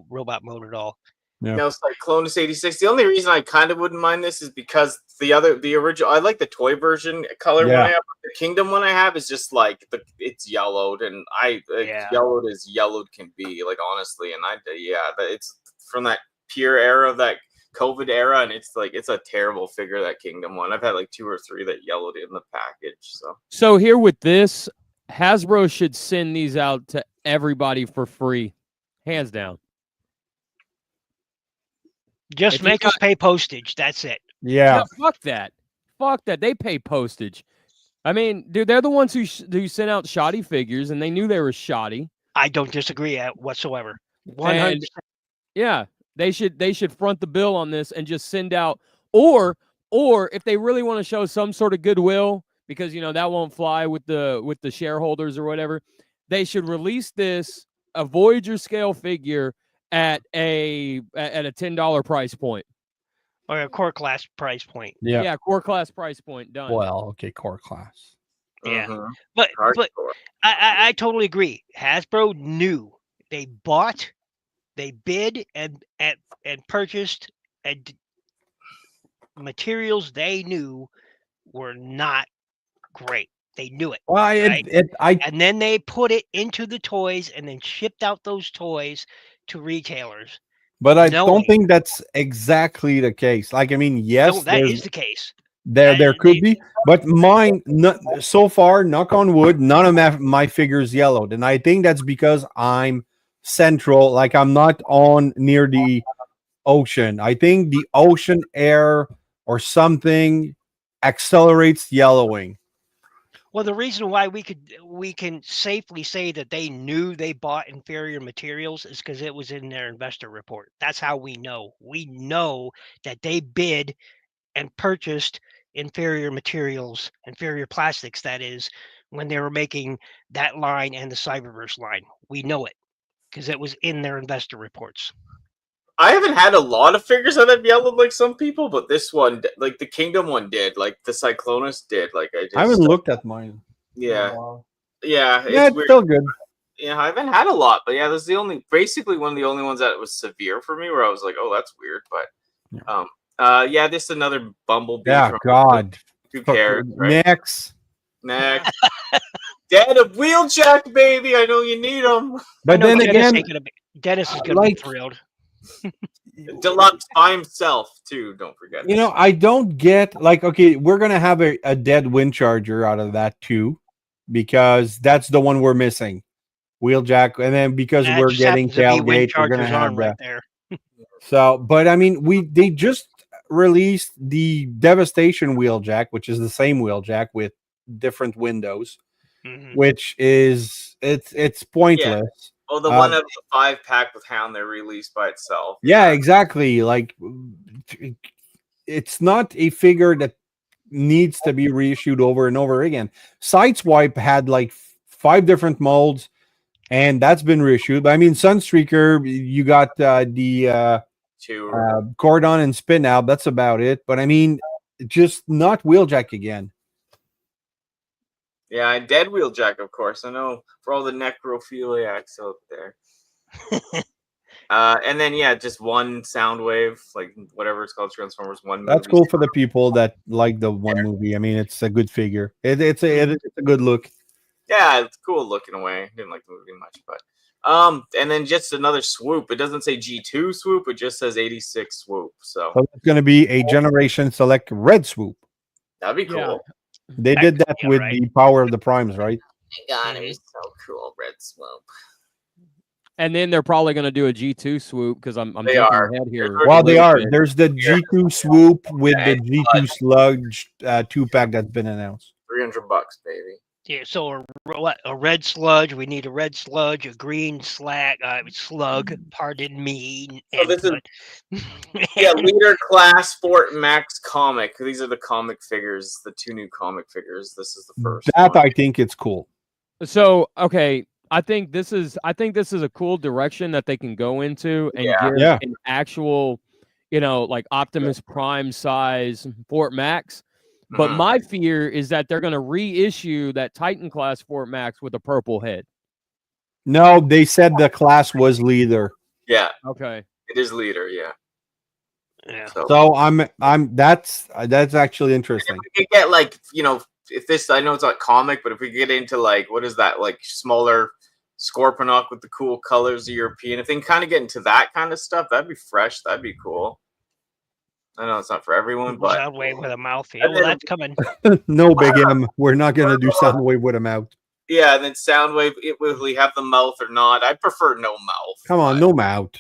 robot mode at all. Yeah. No, Cyclonus 86. The only reason I kind of wouldn't mind this is because the original, I like the toy version color one Yeah. I have. But the Kingdom one I have is just like it's yellowed, and Yeah. yellowed as yellowed can be, like honestly. And it's from that pure era of that COVID era, and it's like it's a terrible figure, that Kingdom one. I've had like 2 or 3 that yellowed in the package. So here with this, Hasbro should send these out to everybody for free, hands down. Just If you make us pay postage. That's it. Yeah. No, fuck that. Fuck that. They pay postage. I mean, dude, they're the ones who sent out shoddy figures, and they knew they were shoddy. I don't disagree whatsoever. 100%. And yeah, they should front the bill on this and just send out, or if they really want to show some sort of goodwill, because that won't fly with the shareholders or whatever, they should release a Voyager scale figure at a $10 price point. Or a core class price point. Yeah. Core class price point done. Well, okay, core class. Yeah. Mhm. But Hardcore. I totally agree. Hasbro knew. They bought, they bid and purchased and materials they knew were not great. They knew it. Well, Right. And then they put it into the toys and then shipped out those toys to retailers. but I knowing- don't think that's exactly the case. Like, I mean, yes, No, that is the case. there that- could they- be, but mine, so far, knock on wood, none of my figures yellowed, and I think that's because I'm central. Like, I'm not on near the ocean. I think the ocean air or something accelerates yellowing. Well, the reason why we can safely say that they knew they bought inferior materials is because it was in their investor report. That's how we know. We know that they bid and purchased inferior materials, inferior plastics, that is, when they were making that line and the Cyberverse line. We know it because it was in their investor reports. I haven't had a lot of figures that have yellowed like some people, but this one, like the Kingdom one, did. Like the Cyclonus did. Like I haven't looked at mine. Yeah, Wow. yeah. Yeah, it's weird. still good. Yeah, I haven't had a lot, but yeah, this is basically one of the only ones that was severe for me, where I was like, oh, that's weird. But this is another Bumblebee. Yeah, from- God. Who cares? Right? Next. Next. Dead of Wheeljack, baby. I know you need them. But I know then Dennis again, ain't gonna be, Dennis is gonna like- be thrilled. Deluxe by himself too. Don't forget. I don't get, like, okay, we're gonna have a dead wind charger out of that too, because that's the one we're missing. Wheeljack, and then because That we're just getting happens to be Wind tailgate, we're gonna Charger's have arm right that. there. So, but I mean, they just released the Devastation Wheeljack, which is the same Wheeljack with different windows, Mhm. which is it's pointless. Oh, the one of the 5-pack with Hound they released by itself. Yeah, exactly. Like, it's not a figure that needs to be reissued over and over again. Sideswipe had like 5 different molds, and that's been reissued. But I mean, Sunstreaker, you got the Two. Cordon and Spin Out. That's about it. But I mean, just not Wheeljack again. Yeah, and Dead Wheeljack, of course. I know for all the necrophiliacs out there. And then just one Soundwave, like whatever it's called, Transformers one. That's movie. cool for the people that like the one movie. I mean, it's a good figure. It's a good look. Yeah, it's cool looking away. Didn't like the movie much, but and then just another swoop. It doesn't say G2 swoop. It just says 86 swoop. So So it's going to be a Generation Select Red Swoop. that'd be cool. Yeah. They did that Yeah, with right. the Power of the Primes, right? God, it was so cool, red swoop. And then they're probably going to do a G2 swoop because I'm They jumping are. ahead here. They're Well, a they little are. bit. There's the G2 Swoop with the G2 Sludge 2-pack that's been announced. $300, baby. Yeah, so a red sludge. We need a red sludge, a green slug. Pardon me. So this is- Yeah, leader class Fort Max comic. These are the comic figures, the 2 new comic figures. This is the first That one. I think it's cool. So, okay, I think this is a cool direction that they can go into and give Yeah. an actual, like Optimus Prime size Fort Max. But Mhm. my fear is that they're going to reissue that Titan class Fort Max with a purple head. No, they said the class was leader. Yeah, Okay. it is leader. Yeah. Yeah. So that's actually interesting. We could get like, if this, I know it's not comic, but if we get into like, what is that, like smaller Scorponok with the cool colors of European, if they can kind of get into that kind of stuff, that'd be fresh. That'd be cool. I know it's not for everyone, but Soundwave with a mouth. Yeah, well, then- that's coming. No, Big M, we're not gonna do Soundwave with him out. yeah, and then Soundwave, will he have the mouth or not? I prefer no mouth. Come on, but- no mouth.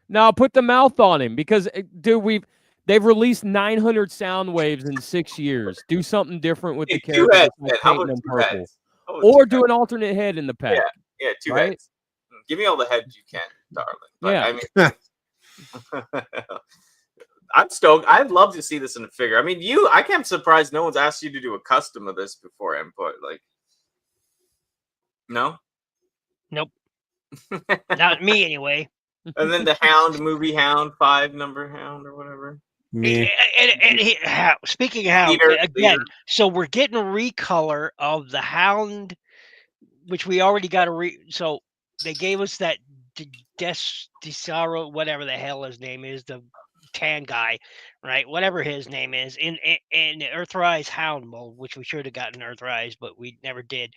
Now put the mouth on him because, dude, they've released 900 sound waves in 6 years. Do something different with the Hey, two character, heads, like man. How painting about them two purple, heads? How about or two do heads? an alternate head in the pack. Yeah, two right? heads. Give me all the heads you can, darling. But, Yeah. I mean, I'm stoked. I'd love to see this in a figure. I mean, I can't surprised no one's asked you to do a custom of this before input. Like, no? Nope. Not me anyway. And then the Hound, movie Hound, 5-number Hound or whatever. Me. Speaking of Hound, Leader, again, leader. so we're getting a recolor of the Hound, which we already got so they gave us that Desaro, whatever the hell his name is, the tan guy, right? Whatever his name is, in Earthrise Hound mold, which we should have gotten Earthrise, but we never did.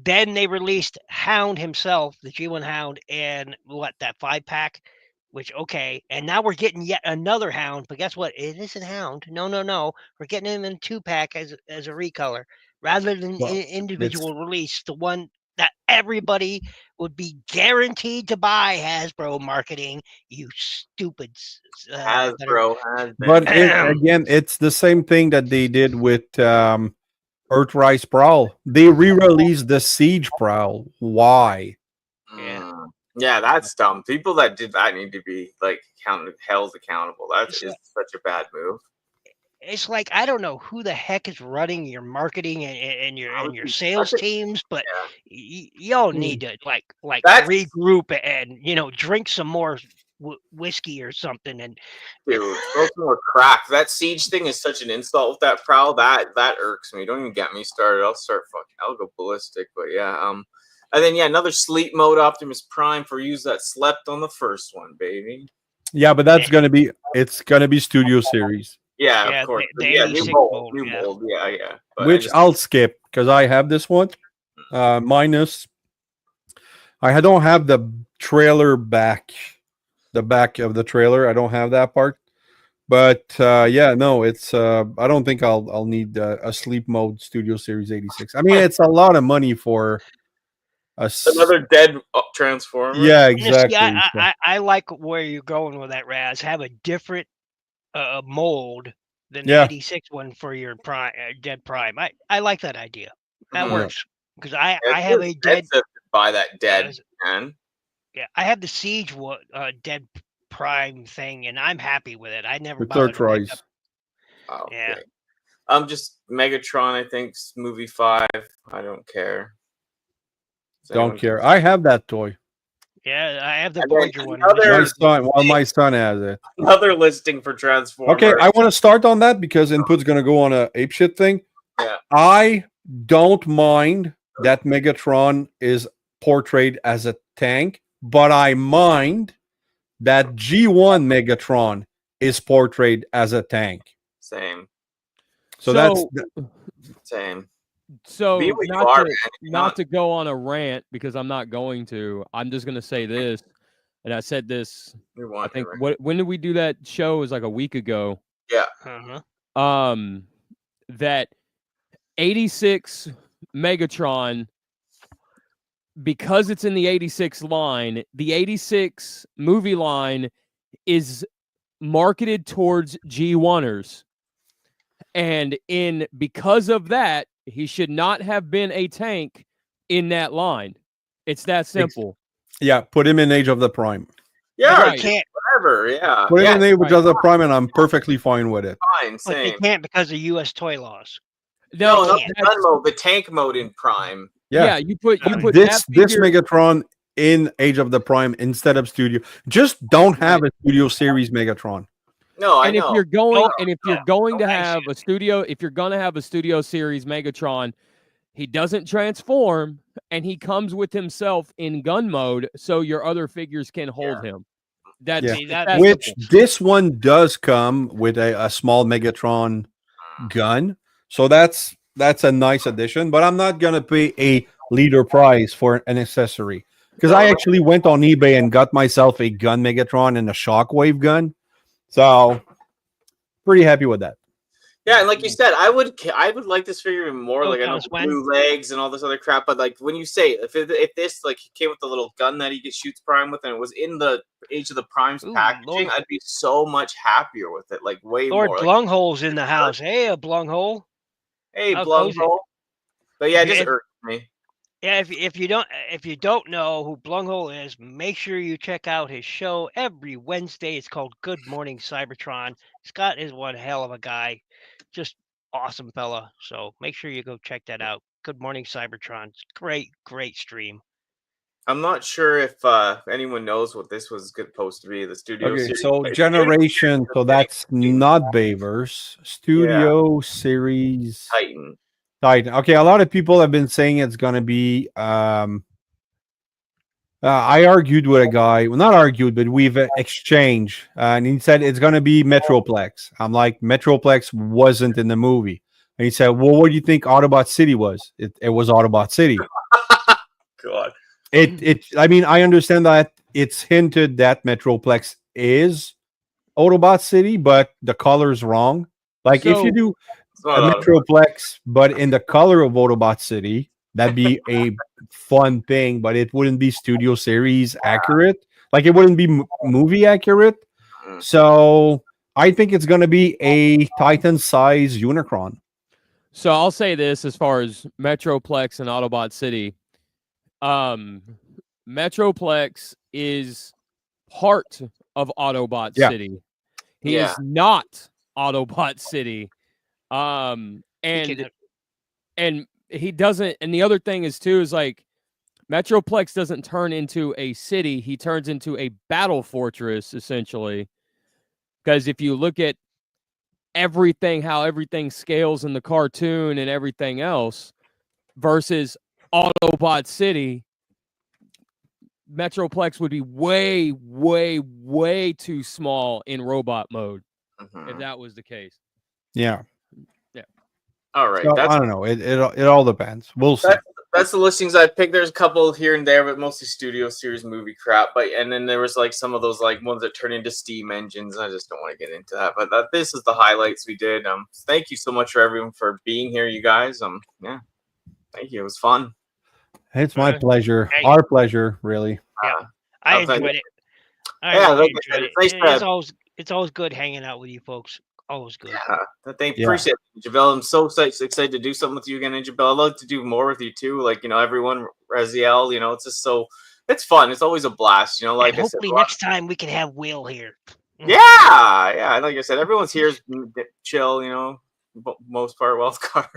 Then they released Hound himself, the G1 Hound, and that 5-pack, which, okay. And now we're getting yet another Hound, but guess what? It isn't Hound. No. We're getting him in a 2-pack as a recolor rather than Well, individual release. The one that everybody would be guaranteed to buy, Hasbro marketing, you stupid. Hasbro has been. But again, it's the same thing that they did with Earthrise Prowl. They re-released the Siege Prowl. Why? Yeah, that's dumb. People that did that need to be like held accountable. That is such a bad move. It's like, I don't know who the heck is running your marketing and your sales teams, but y'all need to like regroup and drink some more whiskey or something. And Dude, smoke more crack. That Siege thing is such an insult with that Prowl. That irks me. Don't even get me started. I'll go ballistic. But yeah, and then another sleep mode Optimus Prime for use that slept on the first one, baby. Yeah, but it's gonna be Studio Series. Yeah, Yeah, of course. the New 86 mold. mold, yeah. Mold. Yeah. But Which I'll skip because I have this one. Minus, I don't have the trailer back, the back of the trailer. I don't have that part. But it's. I don't think I'll need a sleep mode Studio Series 86. I mean, it's a lot of money for another dead Transformer. Yeah, see, exactly. I like where you're going with that, Raz. Have a different mold than the Yeah. 86 one for your dead Prime. I like that idea. That Mhm. works because I It's have a dead. expensive to buy that dead man. Yeah, I have the Siege dead Prime thing, and I'm happy with it. I never With bothered to pick Earthrise. up. Oh, Yeah. okay. Just Megatron. I think movie 5. I don't care. Does Don't anyone care. I have that toy. Yeah, I have the And then larger one. My son has it. Another listing for Transformers. Okay, I want to start on that because input's going to go on a apeshit thing. Yeah. I don't mind that Megatron is portrayed as a tank, but I mind that G1 Megatron is portrayed as a tank. Same. So that's Same. So Be what you not, are, to, man. not to go on a rant because I'm not going to. I'm just going to say this, and I said this. We I want think it, when did we do that show? It was like a week ago. Uh-huh. That 86 Megatron, because it's in the 86 line, the 86 movie line is marketed towards G1ers. And because of that, he should not have been a tank in that line. It's that simple. yeah. Put him in Age of the Prime. Yeah, But or they can't. whatever. Yeah. Put him Yeah, in Age of the Prime, and I'm perfectly fine with it. fine. But they Same. can't because of U.S. toy laws. No, No, not can't. the gun mode, the tank mode in Prime. yeah, you put This that figure, Megatron in Age of the Prime instead of Studio. Just don't have a Studio Series Megatron. No, I And if know. you're going, Oh, and if you're going to okay. have a studio, if you're gonna have a Studio Series Megatron, he doesn't transform, and he comes with himself in gun mode, so your other figures can hold him. That's Yeah. See, it's that that Which simple. this one does come with a small Megatron gun. So that's a nice addition, but I'm not gonna pay a leader price for an accessory. Because No, I no. actually went on eBay and got myself a gun Megatron and a shockwave gun. So pretty happy with that. Yeah, and like you said, I would like this figure even more. Oh, Like I know Thomas, the when? blue legs and all this other crap, but like when you say if this like came with the little gun that he gets shoots Prime with, and it was in the Age of the Prime's Ooh, packaging, Lord, I'd be so much happier with it. Like way Lord more. Like, Blunghole's in the house. Hey, a Blunghole. hey, How goes it? Blumhole. But yeah, If it you, just if, irks me. yeah, if you don't know who Blunghole is, make sure you check out his show every Wednesday. It's called Good Morning Cybertron. Scott is one hell of a guy, just awesome fella. So make sure you go check that out. Good Morning Cybertron. It's great stream. I'm not sure if anyone knows what this was supposed to be. The studio Okay, series. so But it's generation, so that's not Bayverse. Yeah, Studio Series Titan. Titan. Okay, a lot of people have been saying it's gonna be I argued with a guy, well, not argued, but we've exchanged, and he said it's going to be Metroplex. I'm like, Metroplex wasn't in the movie. And he said, well, what do you think Autobot City was? It was Autobot City. God. I mean, I understand that it's hinted that Metroplex is Autobot City, but the color's wrong. Like, if you So do It's not a Autobot. Metroplex, but in the color of Autobot City, that'd be a fun thing, but it wouldn't be Studio Series accurate. Like, it wouldn't be movie accurate. Mm. So I think it's going to be a Titan size Unicron. So I'll say this as far as Metroplex and Autobot City. Metroplex is part of Autobot Yeah. City. He Yeah. is not Autobot City. Speaking And of- and he doesn't, and the other thing is too is like Metroplex doesn't turn into a city, he turns into a battle fortress essentially. Because if you look at everything, how everything scales in the cartoon and everything else versus Autobot City, Metroplex would be way too small in robot mode if Mhm. that was the case. Yeah. All right. So, That's I don't know. It all depends. We'll see. that's the listings I picked. There's a couple here and there, but mostly Studio Series movie crap. But and then there was like some of those like ones that turn into steam engines. I just don't want to get into that. But this is the highlights we did. Thank you so much for everyone for being here, you guys. Yeah, thank you. It was fun. It's my pleasure. Hey. Our pleasure, really. I thank enjoyed it. I Yeah, really like I said, enjoyed it. it's nice to have- It's always good hanging out with you folks. Always good. Thank Yeah. appreciate it, Jabel. I'm so excited to do something with you again, Jabel. I'd love to do more with you too. Like, everyone, Raziel, it's just it's fun. It's always a blast, like And I said. hopefully next time we can have Will here. Yeah. Like I said, everyone's here is chill, most part, wild card.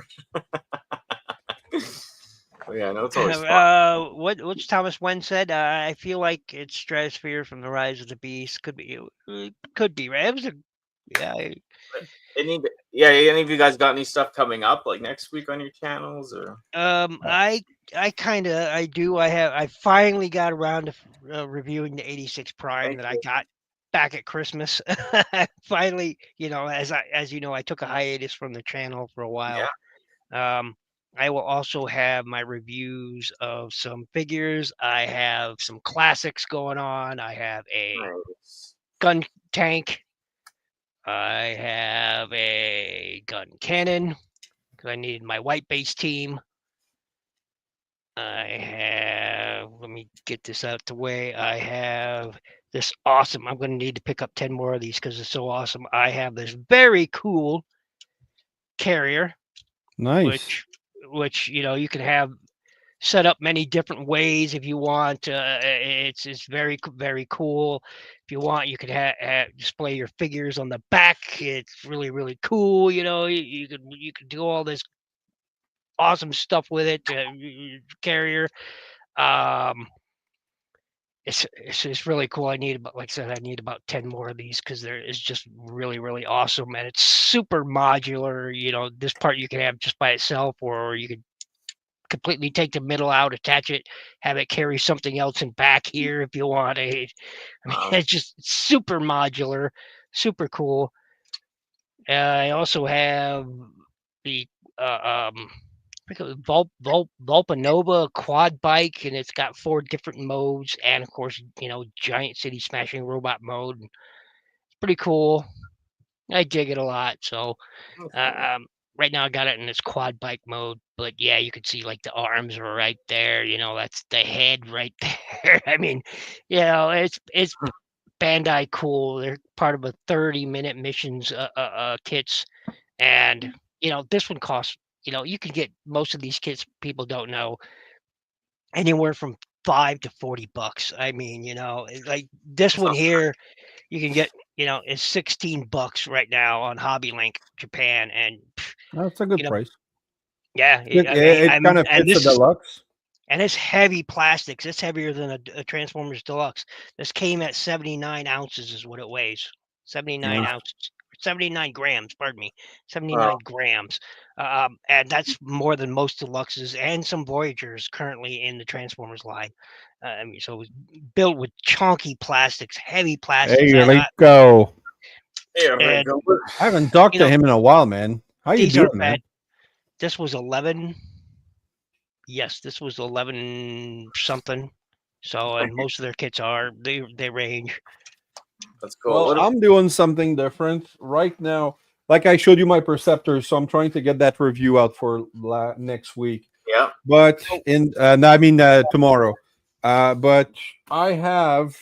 But yeah, no, it's always fun. What's Thomas Wen said? I feel like it's Stratosphere from the Rise of the Beast. Could be right. It was Any of you guys got any stuff coming up like next week on your channels or? I do. I finally got around to reviewing the 86 Prime that I got back at Christmas. Finally, as you know, I took a hiatus from the channel for a while. I will also have my reviews of some figures. I have some classics going on. I have a Nice. gun tank. I have a gun cannon because I needed my white base team. I have, let me get this out the way. I have this awesome, I'm going to need to pick up 10 more of these because it's so awesome. I have this very cool carrier, Nice. which you can have set up many different ways if you want. It's very cool. If you want, you could display your figures on the back. It's really cool. You could do all this awesome stuff with it. Carrier. It's really cool. I need about, like I said, I need about 10 more of these because there is just really awesome, and it's super modular. You know, this part you can have just by itself, or you could completely take the middle out, attach it, have it carry something else in back here if you want. I mean, Wow. it's just super modular, super cool. I also have the Vulpanova quad bike, and it's got 4 different modes, and of course, you know, giant city smashing robot mode. It's pretty cool. I dig it a lot. So, right now I got it in this quad bike mode, but yeah, you can see like the arms are right there. You know, that's the head right there. I mean, you know, it's Bandai cool. They're part of a 30-minute missions kits, and you know, this one costs. You know, you can get most of these kits. People don't know anywhere from $5 to $40. I mean, you know, like this one here, you can get. You know, is $16 right now on Hobby Link Japan, and That's a good you know, price. yeah, It, I mean, it kind of and fits a this is deluxe. and it's heavy plastics. It's heavier than a Transformers Deluxe. This came at 79 ounces, is what it weighs. 79 Nice. ounces, 79 grams. Pardon me, Wow. 79 grams. And that's more than most Deluxes and some Voyagers currently in the Transformers line. I mean, so it was built with chunky plastics, heavy plastics. Hey, let's go. Here we And go. I haven't talked you to know, him in a while, man. How you these are doing, man? fat. This was 11. Yes, this was 11 something. So, and most of their kits are they range. That's cool. Well, What I'm doing something different right now. Like I showed you my Perceptor, so I'm trying to get that review out for next week. yeah. But Oh. no, I mean tomorrow. But I have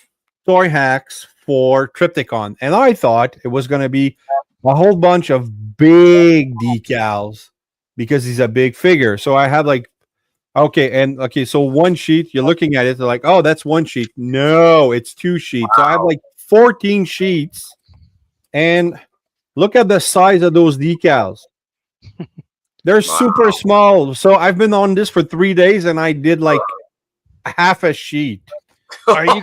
toy hacks for Triptychon, and I thought it was going to be a whole bunch of big decals because he's a big figure. So I had like, okay, so one sheet. You're looking at it, they're like, oh, that's one sheet. No, it's 2 sheets. So I have like 14 sheets, and look at the size of those decals. They're super small. So I've been on this for 3 days, and I did like half a sheet. Are you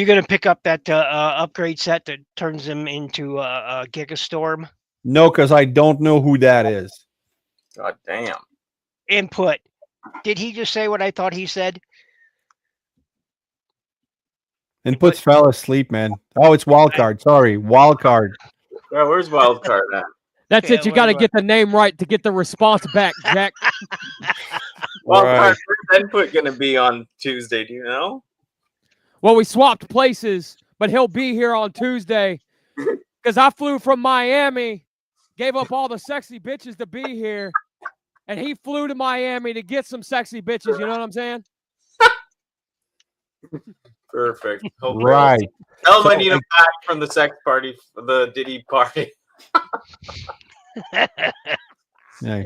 gonna pick up that upgrade set that turns them into a Gigastorm? No, because I don't know who that is. God damn. Input. Did he just say what I thought he said? Inputs fell asleep, man. Oh, it's Wildcard. Sorry, Wildcard. Yeah, where's Wildcard at? That's Yeah, it. You got to what- get the name right to get the response back, Jack. Wildcard, Right. where's Input going to be on Tuesday? Do you know? Well, we swapped places, but he'll be here on Tuesday because I flew from Miami, gave up all the sexy bitches to be here, and he flew to Miami to get some sexy bitches. You know what I'm saying? Perfect. Hopefully Right. Tell him I So, need him back from the sex party, the Diddy party. Yeah.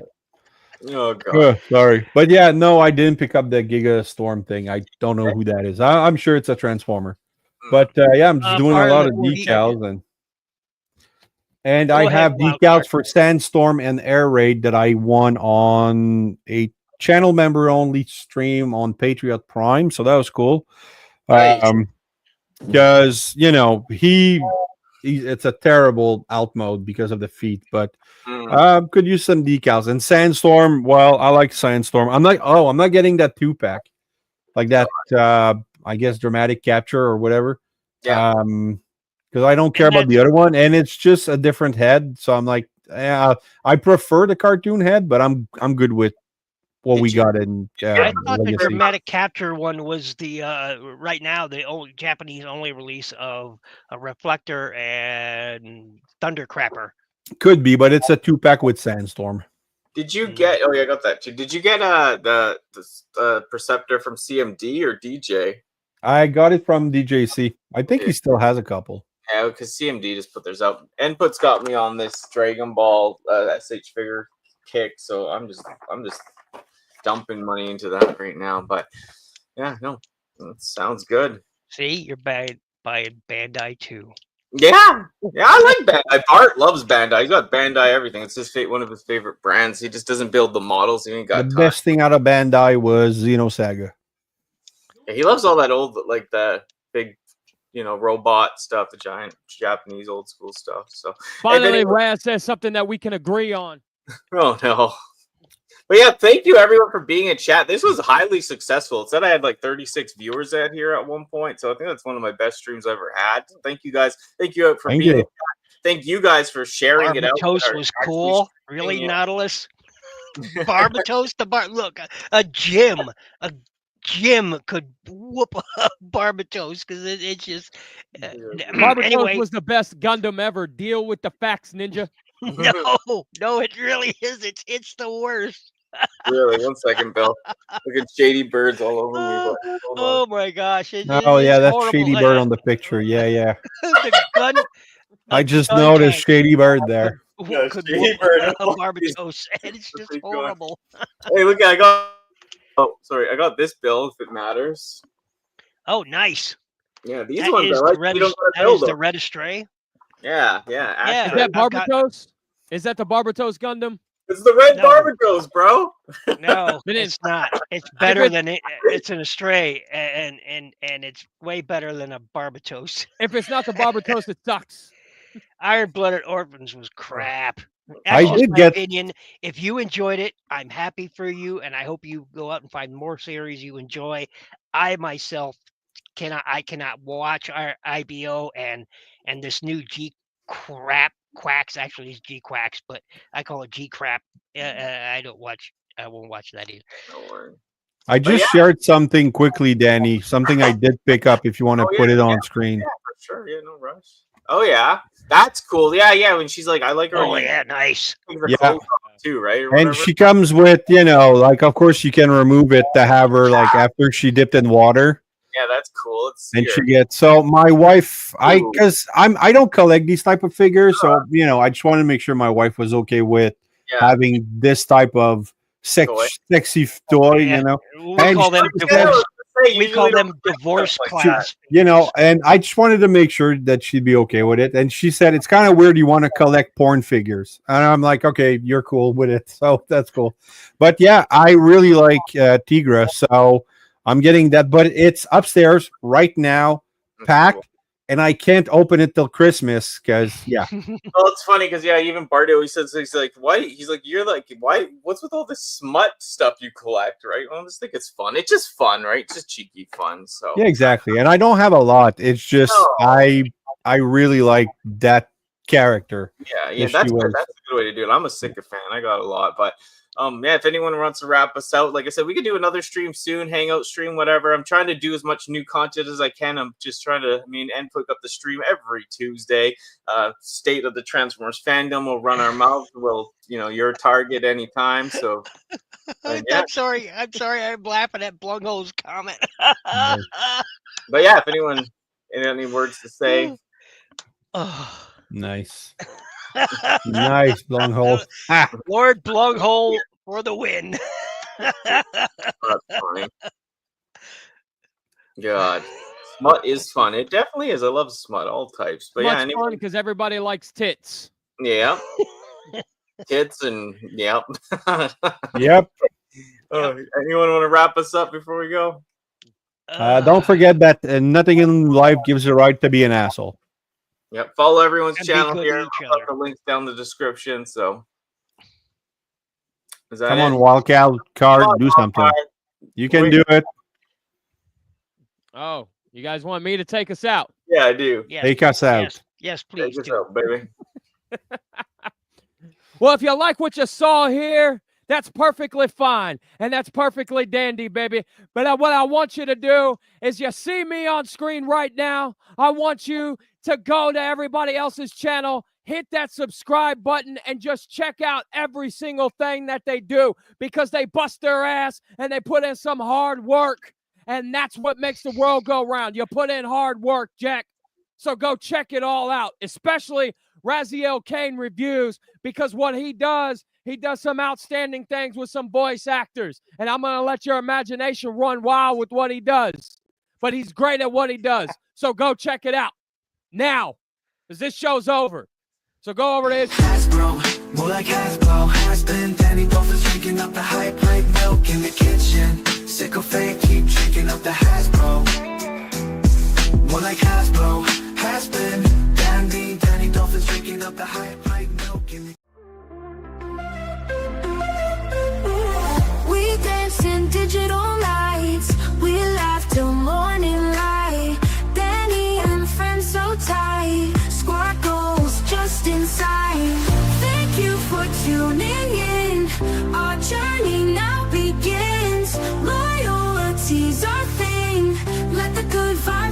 Oh, God. Sorry. But yeah, no, I didn't pick up the Giga Storm thing. I don't know who that is. I'm sure it's a Transformer. But yeah, I'm just doing a part lot of of the decals, and Go I ahead, have Wildcard. decals for Sandstorm and Air Raid that I won on a channel member only stream on Patriot Prime. So that was cool. Nice. Because it's a terrible out mode because of the feet, but could use some decals. And Sandstorm, well, I like Sandstorm. I'm not getting that 2-pack, like that I guess dramatic capture or whatever. Yeah. Because I don't care about the other one, and it's just a different head. So I'm like, I prefer the cartoon head, but I'm good with what we got in I thought the Legacy. dramatic capture one was the right now the only Japanese only release of a Reflector and Thundercrapper. Could be, but it's a 2-pack with Sandstorm. Did you get? Oh yeah, I got that too. Did you get the Perceptor from CMD or DJ? I got it from DJC. I think he still has a couple. Yeah, because CMD just put theirs out. Input's got me on this Dragon Ball SH figure kick, so I'm just dumping money into that right now. But yeah, no, that sounds good. See, you're buying Bandai too. Yeah, I like Bandai. Bart loves Bandai. He's got Bandai everything. It's one of his favorite brands. He just doesn't build the models. He ain't got The time. best thing out of Bandai was Xenosaga. Yeah, he loves all that old, like the big, robot stuff, the giant Japanese old school stuff. So Finally, Raz says something that we can agree on. oh no. But yeah, thank you everyone for being in chat. This was highly successful. It said I had like 36 viewers out here at one point, so I think that's one of my best streams I ever had. Thank you guys. Thank you for being in chat. Thank you guys for sharing it out. Barbatos was cool. Really, Nautilus? Barbatos, look, a gym could whoop a Barbatos because it's just. Barbatos Anyway, was the best Gundam ever. Deal with the facts, Ninja. no, it really is. It's the worst. Really, 1 second, Bill. Look at shady birds all over me. But hold on. Oh my gosh! Oh it's yeah, that's horrible. Shady Bird on the picture. Yeah. The gun. I just gun noticed tank Shady Bird there. Yeah, could Shady whoop Bird. a Barbatos, and it's just Keep going. horrible. Hey, look, I got. Oh, sorry, I got this bill. If it matters. Oh, nice. Yeah, these That ones is I like. the red. You don't gotta That build is the them. red astray. Yeah. Yeah. Is Actually, that I've got- Barbatos? Is that the Barbatos Gundam? it's the red No. Barbados, bro. No, It it's is. not. It's better than it. It's an astray, and it's way better than a Barbatos. If it's not the Barbatos, it sucks. Iron-Blooded Orphans was crap. I That's just did my get- opinion. If you enjoyed it, I'm happy for you, and I hope you go out and find more series you enjoy. I myself cannot watch our IBO and this new G crap quacks. Actually, it's G quacks, but I call it G crap. I won't watch that either. Don't worry. I just yeah. shared something quickly, Danny. Something I did pick up. If you want to Oh, yeah, put it on screen. Yeah, for sure. Yeah, no rush. Oh yeah, that's cool. Yeah. When she's like, I like her. Oh yeah, nice. Yeah. Yeah. Too, right? Or And whatever. she comes with, like, of course you can remove it to have her, like, after she dipped in water. Yeah, that's cool. It's And she gets, so my wife, I don't collect these type of figures, so I just wanted to make sure my wife was okay with having this type of sexy toy, Yeah. We And call them she divorce. Hey, We usually call don't them like divorce stuff like class. and I just wanted to make sure that she'd be okay with it. And she said, it's kind of weird you want to collect porn figures. And I'm like, okay, you're cool with it. So that's cool. But yeah, I really like Tigra. So I'm getting that, but it's upstairs right now, That's packed. cool. And I can't open it till Christmas because, Well, it's funny because even Bardo, he says, he's like, why? He's like, you're like, why? What's with all this smut stuff you collect, right? Well, I just think it's fun. It's just fun, right? It's just cheeky fun. So yeah, exactly. And I don't have a lot. It's just No. I really like that character. yeah, Yes, that's she good. was. That's a good way to do it. I'm a Sika fan. I got a lot, but if anyone wants to wrap us out, like I said, we could do another stream soon, hangout stream, whatever. I'm trying to do as much new content as I can. I'm just trying to, and put up the stream every Tuesday. State of the Transformers fandom will run our mouth. We'll, your target anytime. So, I'm sorry. I'm laughing at Blunghole's comment. but yeah, if anyone any words to say, Oh. Nice. Nice, Blunghole. Lord Blunghole for the win. that's funny. God, smut is fun. It definitely is. I love smut, all types. But Much fun because everybody likes tits. yeah, kids and yep. Yep. Anyone want to wrap us up before we go? Don't forget that nothing in life gives you the right to be an asshole. Yep. Follow everyone's And be channel good to here. each I'll put other. the links down in the description. So, is that Come it? on, Wildcat Card, Come on, do something. Wildcat. You can Wait. do it. Oh, you guys want me to take us out? Yeah, I do. Yes, Take us out. yes, please Take us do. out, baby. Well, if you like what you saw here, that's perfectly fine. And that's perfectly dandy, baby. But what I want you to do is you see me on screen right now. I want you to go to everybody else's channel, hit that subscribe button, and just check out every single thing that they do because they bust their ass and they put in some hard work. And that's what makes the world go round. You put in hard work, Jack. So go check it all out, especially Raziel Kane reviews, because what he does some outstanding things with some voice actors. And I'm going to let your imagination run wild with what he does. But he's great at what he does. So go check it out now, because this show's over. So go over to his... Hasbro, more like Hasbro. Has been Danny Dolphins drinking up the hype like milk in the kitchen. Sick of fake, keep drinking up the Hasbro. like Hasbro.